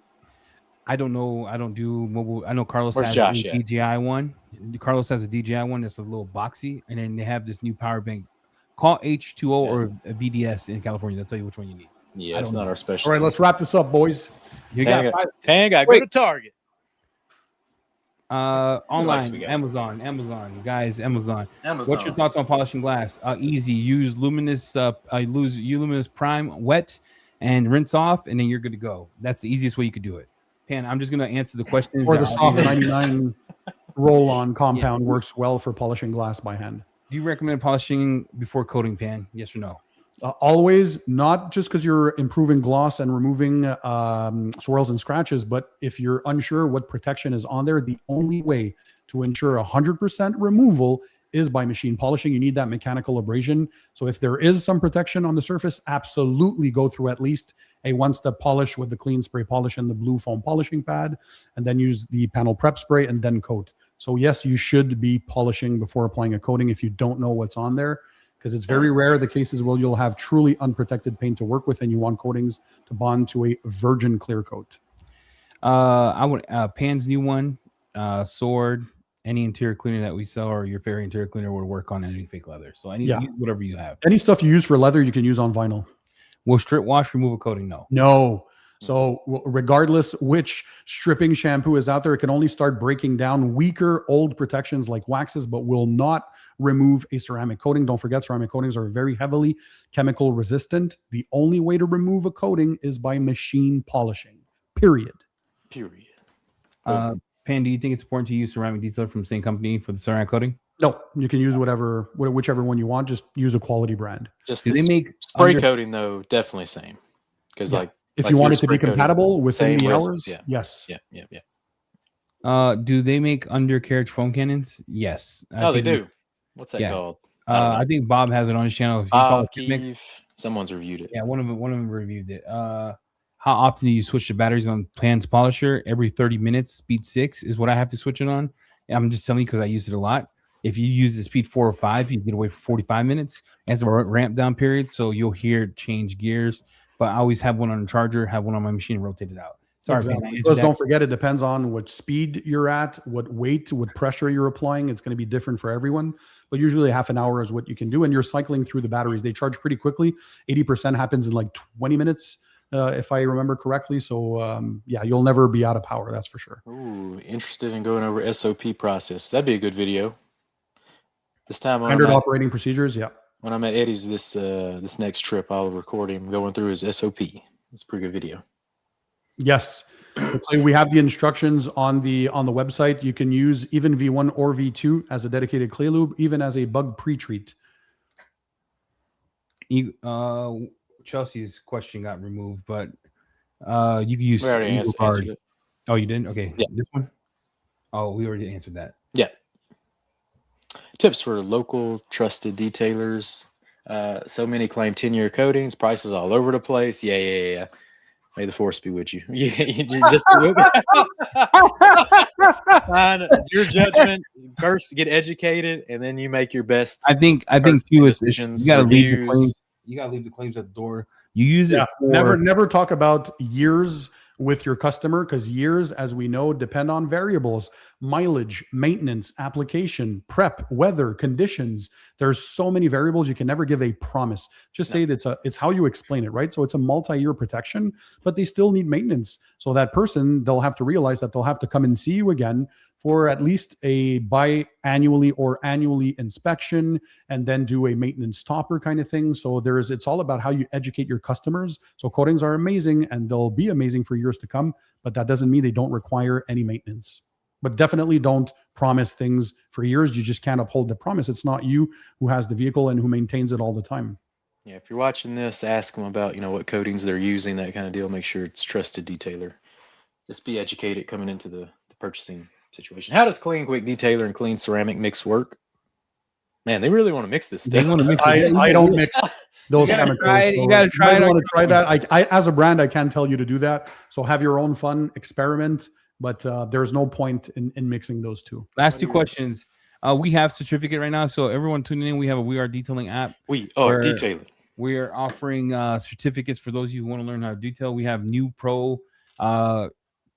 I don't know. I don't do mobile. I know Carlos has a DJI one. Carlos has a DJI one that's a little boxy, and then they have this new power bank. Call H2O or a VDS in California. They'll tell you which one you need. Yeah, it's not our specialty. All right, let's wrap this up, boys. You got go to Target. Online, Amazon, guys, Amazon. What's your thoughts on polishing glass? Easy. Use luminous prime wet and rinse off, and then you're good to go. That's the easiest way you could do it. Pan, I'm just gonna answer the questions. Or the soft 99 roll-on compound works well for polishing glass by hand. Do you recommend polishing before coating, Pan? Yes or no? Always, not just because you're improving gloss and removing swirls and scratches, but if you're unsure what protection is on there, the only way to ensure 100% removal is by machine polishing. You need that mechanical abrasion. So if there is some protection on the surface, absolutely go through at least a one-step polish with the clean spray polish and the blue foam polishing pad, and then use the panel prep spray and then coat. So yes, you should be polishing before applying a coating if you don't know what's on there, because it's very rare the cases where you'll have truly unprotected paint to work with and you want coatings to bond to a virgin clear coat. I would Pan's new one, Sword, any interior cleaner that we sell or your fairy interior cleaner would work on any fake leather. So whatever you have. Any stuff you use for leather, you can use on vinyl. Will strip wash remove a coating? No. So regardless which stripping shampoo is out there, it can only start breaking down weaker old protections like waxes, but will not remove a ceramic coating. Don't forget, ceramic coatings are very heavily chemical resistant. The only way to remove a coating is by machine polishing, period. Pan, do you think it's important to use ceramic detailer from the same company for the ceramic coating? No, you can use whichever one you want. Just use a quality brand. Do they make spray coating though? Definitely same. Because if you want it to be compatible within the hours, yes. Yeah. Do they make undercarriage foam cannons? Yes. They do. What's that called? I think Bob has it on his channel. If you follow Mix, Someone's reviewed it. Yeah, one of them reviewed it. How often do you switch the batteries on Pan's polisher? Every 30 minutes. Speed 6 is what I have to switch it on. I'm just telling you because I use it a lot. If you use the speed 4 or 5, you get away for 45 minutes. As a ramp down period, so you'll hear change gears. But I always have one on the charger, have one on my machine, and rotate it out. Sorry, exactly. Plus, don't forget, it depends on what speed you're at, what weight, what pressure you're applying. It's going to be different for everyone. But usually half an hour is what you can do. And you're cycling through the batteries. They charge pretty quickly. 80% happens in like 20 minutes, if I remember correctly. So, yeah, you'll never be out of power. That's for sure. Ooh, interested in going over SOP process. That'd be a good video. This time, standard operating procedures. Yeah. When I'm at Eddie's this next trip, I'll record him going through his SOP. It's a pretty good video. Yes. So we have the instructions on the website. You can use even V1 or V2 as a dedicated clay lube, even as a bug pre-treat. Chelsea's question got removed, but you can use answered it. Oh, you didn't? Okay. Yeah. This one? Oh, we already answered that. Yeah. Tips for local trusted detailers. So many claim 10-year coatings, prices all over the place. Yeah. May the force be with you. You just your judgment first. Get educated, and then you make your best. I think too. You gotta leave the claims. You gotta leave the claims at the door. You use it. Never talk about years with your customer, because years, as we know, depend on variables: mileage, maintenance, application, prep, weather, conditions. There's so many variables. You can never give a promise. Just say that it's how you explain it, right? So it's a multi-year protection, but they still need maintenance. So that person, they'll have to realize that they'll have to come and see you again for at least a biannually or annually inspection, and then do a maintenance topper kind of thing. So it's all about how you educate your customers. So coatings are amazing and they'll be amazing for years to come, but that doesn't mean they don't require any maintenance. But definitely don't promise things for years. You just can't uphold the promise. It's not you who has the vehicle and who maintains it all the time. Yeah, if you're watching this, ask them about, what coatings they're using, that kind of deal. Make sure it's trusted detailer. Just be educated coming into the purchasing situation. How does Clean Quick Detailer and Clean Ceramic Mix work? Man, they really want to mix this stuff. They want to mix it. I don't mix those chemicals. You gotta try it. I want to try that. I as a brand, I can't tell you to do that. So have your own fun, experiment. But there's no point in mixing those two. Last two questions. We have certificate right now, so everyone tuning in, we have a We Are Detailing app. We are detailing. We are offering certificates for those of you who want to learn how to detail. We have new pro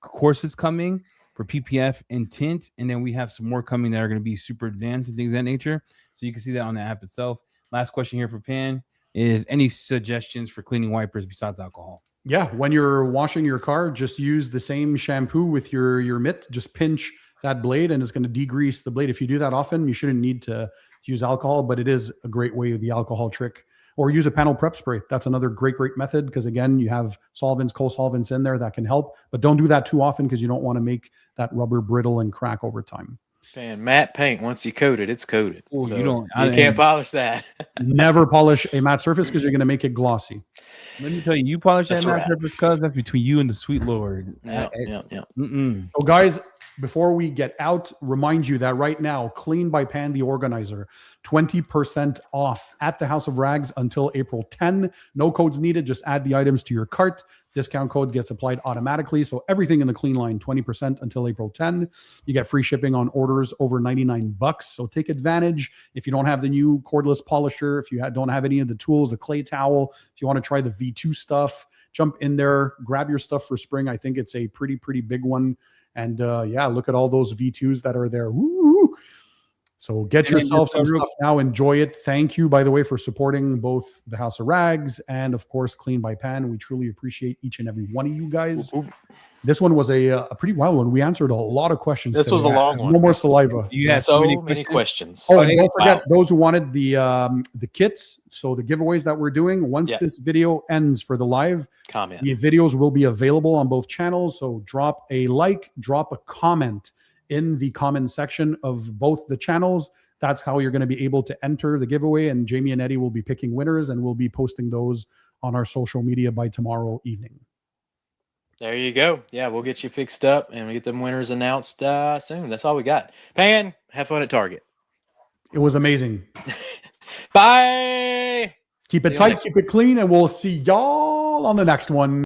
courses coming for PPF and tint, and then we have some more coming that are going to be super advanced and things of that nature. So you can see that on the app itself. Last question here for Pan is: any suggestions for cleaning wipers besides alcohol? Yeah, when you're washing your car, just use the same shampoo with your mitt. Just pinch that blade and it's going to degrease the blade. If you do that often, you shouldn't need to use alcohol, but it is a great way of the alcohol trick. Or use a panel prep spray. That's another great method, because again, you have solvents, co-solvents in there that can help, but don't do that too often because you don't want to make that rubber brittle and crack over time. And matte paint, once you coat it, it's coated. Ooh, so you can't polish that. Never polish a matte surface because you're going to make it glossy. Let me tell you, you polish that matte surface, because that's between you and the sweet Lord. Yeah. So guys, before we get out, remind you that right now, Clean by Pan, the organizer, 20% off at the House of Rags until April 10. No codes needed. Just add the items to your cart. Discount code gets applied automatically. So everything in the Clean line, 20% until April 10. You get free shipping on orders over $99. So take advantage. If you don't have the new cordless polisher, if you don't have any of the tools, the clay towel, if you want to try the V2 stuff, jump in there, grab your stuff for spring. I think it's a pretty big one. And look at all those V2s that are there. Woo! So get yourself some stuff now. Enjoy it. Thank you, by the way, for supporting both the House of Rags and, of course, Clean by Pan. We truly appreciate each and every one of you guys. This one was a pretty wild one. We answered a lot of questions. This was a long one. No more saliva. You had so many questions. Oh, and don't forget those who wanted the kits. So the giveaways that we're doing, once this video ends for the live, comment. The videos will be available on both channels. So drop a like, drop a comment in the comment section of both the channels. That's how you're going to be able to enter the giveaway. And Jamie and Eddie will be picking winners, and we'll be posting those on our social media by tomorrow evening. There you go. Yeah, we'll get you fixed up and we get them winners announced soon. That's all we got. Pan, have fun at Target. It was amazing. Bye. Keep it tight, keep it clean, and we'll see y'all on the next one.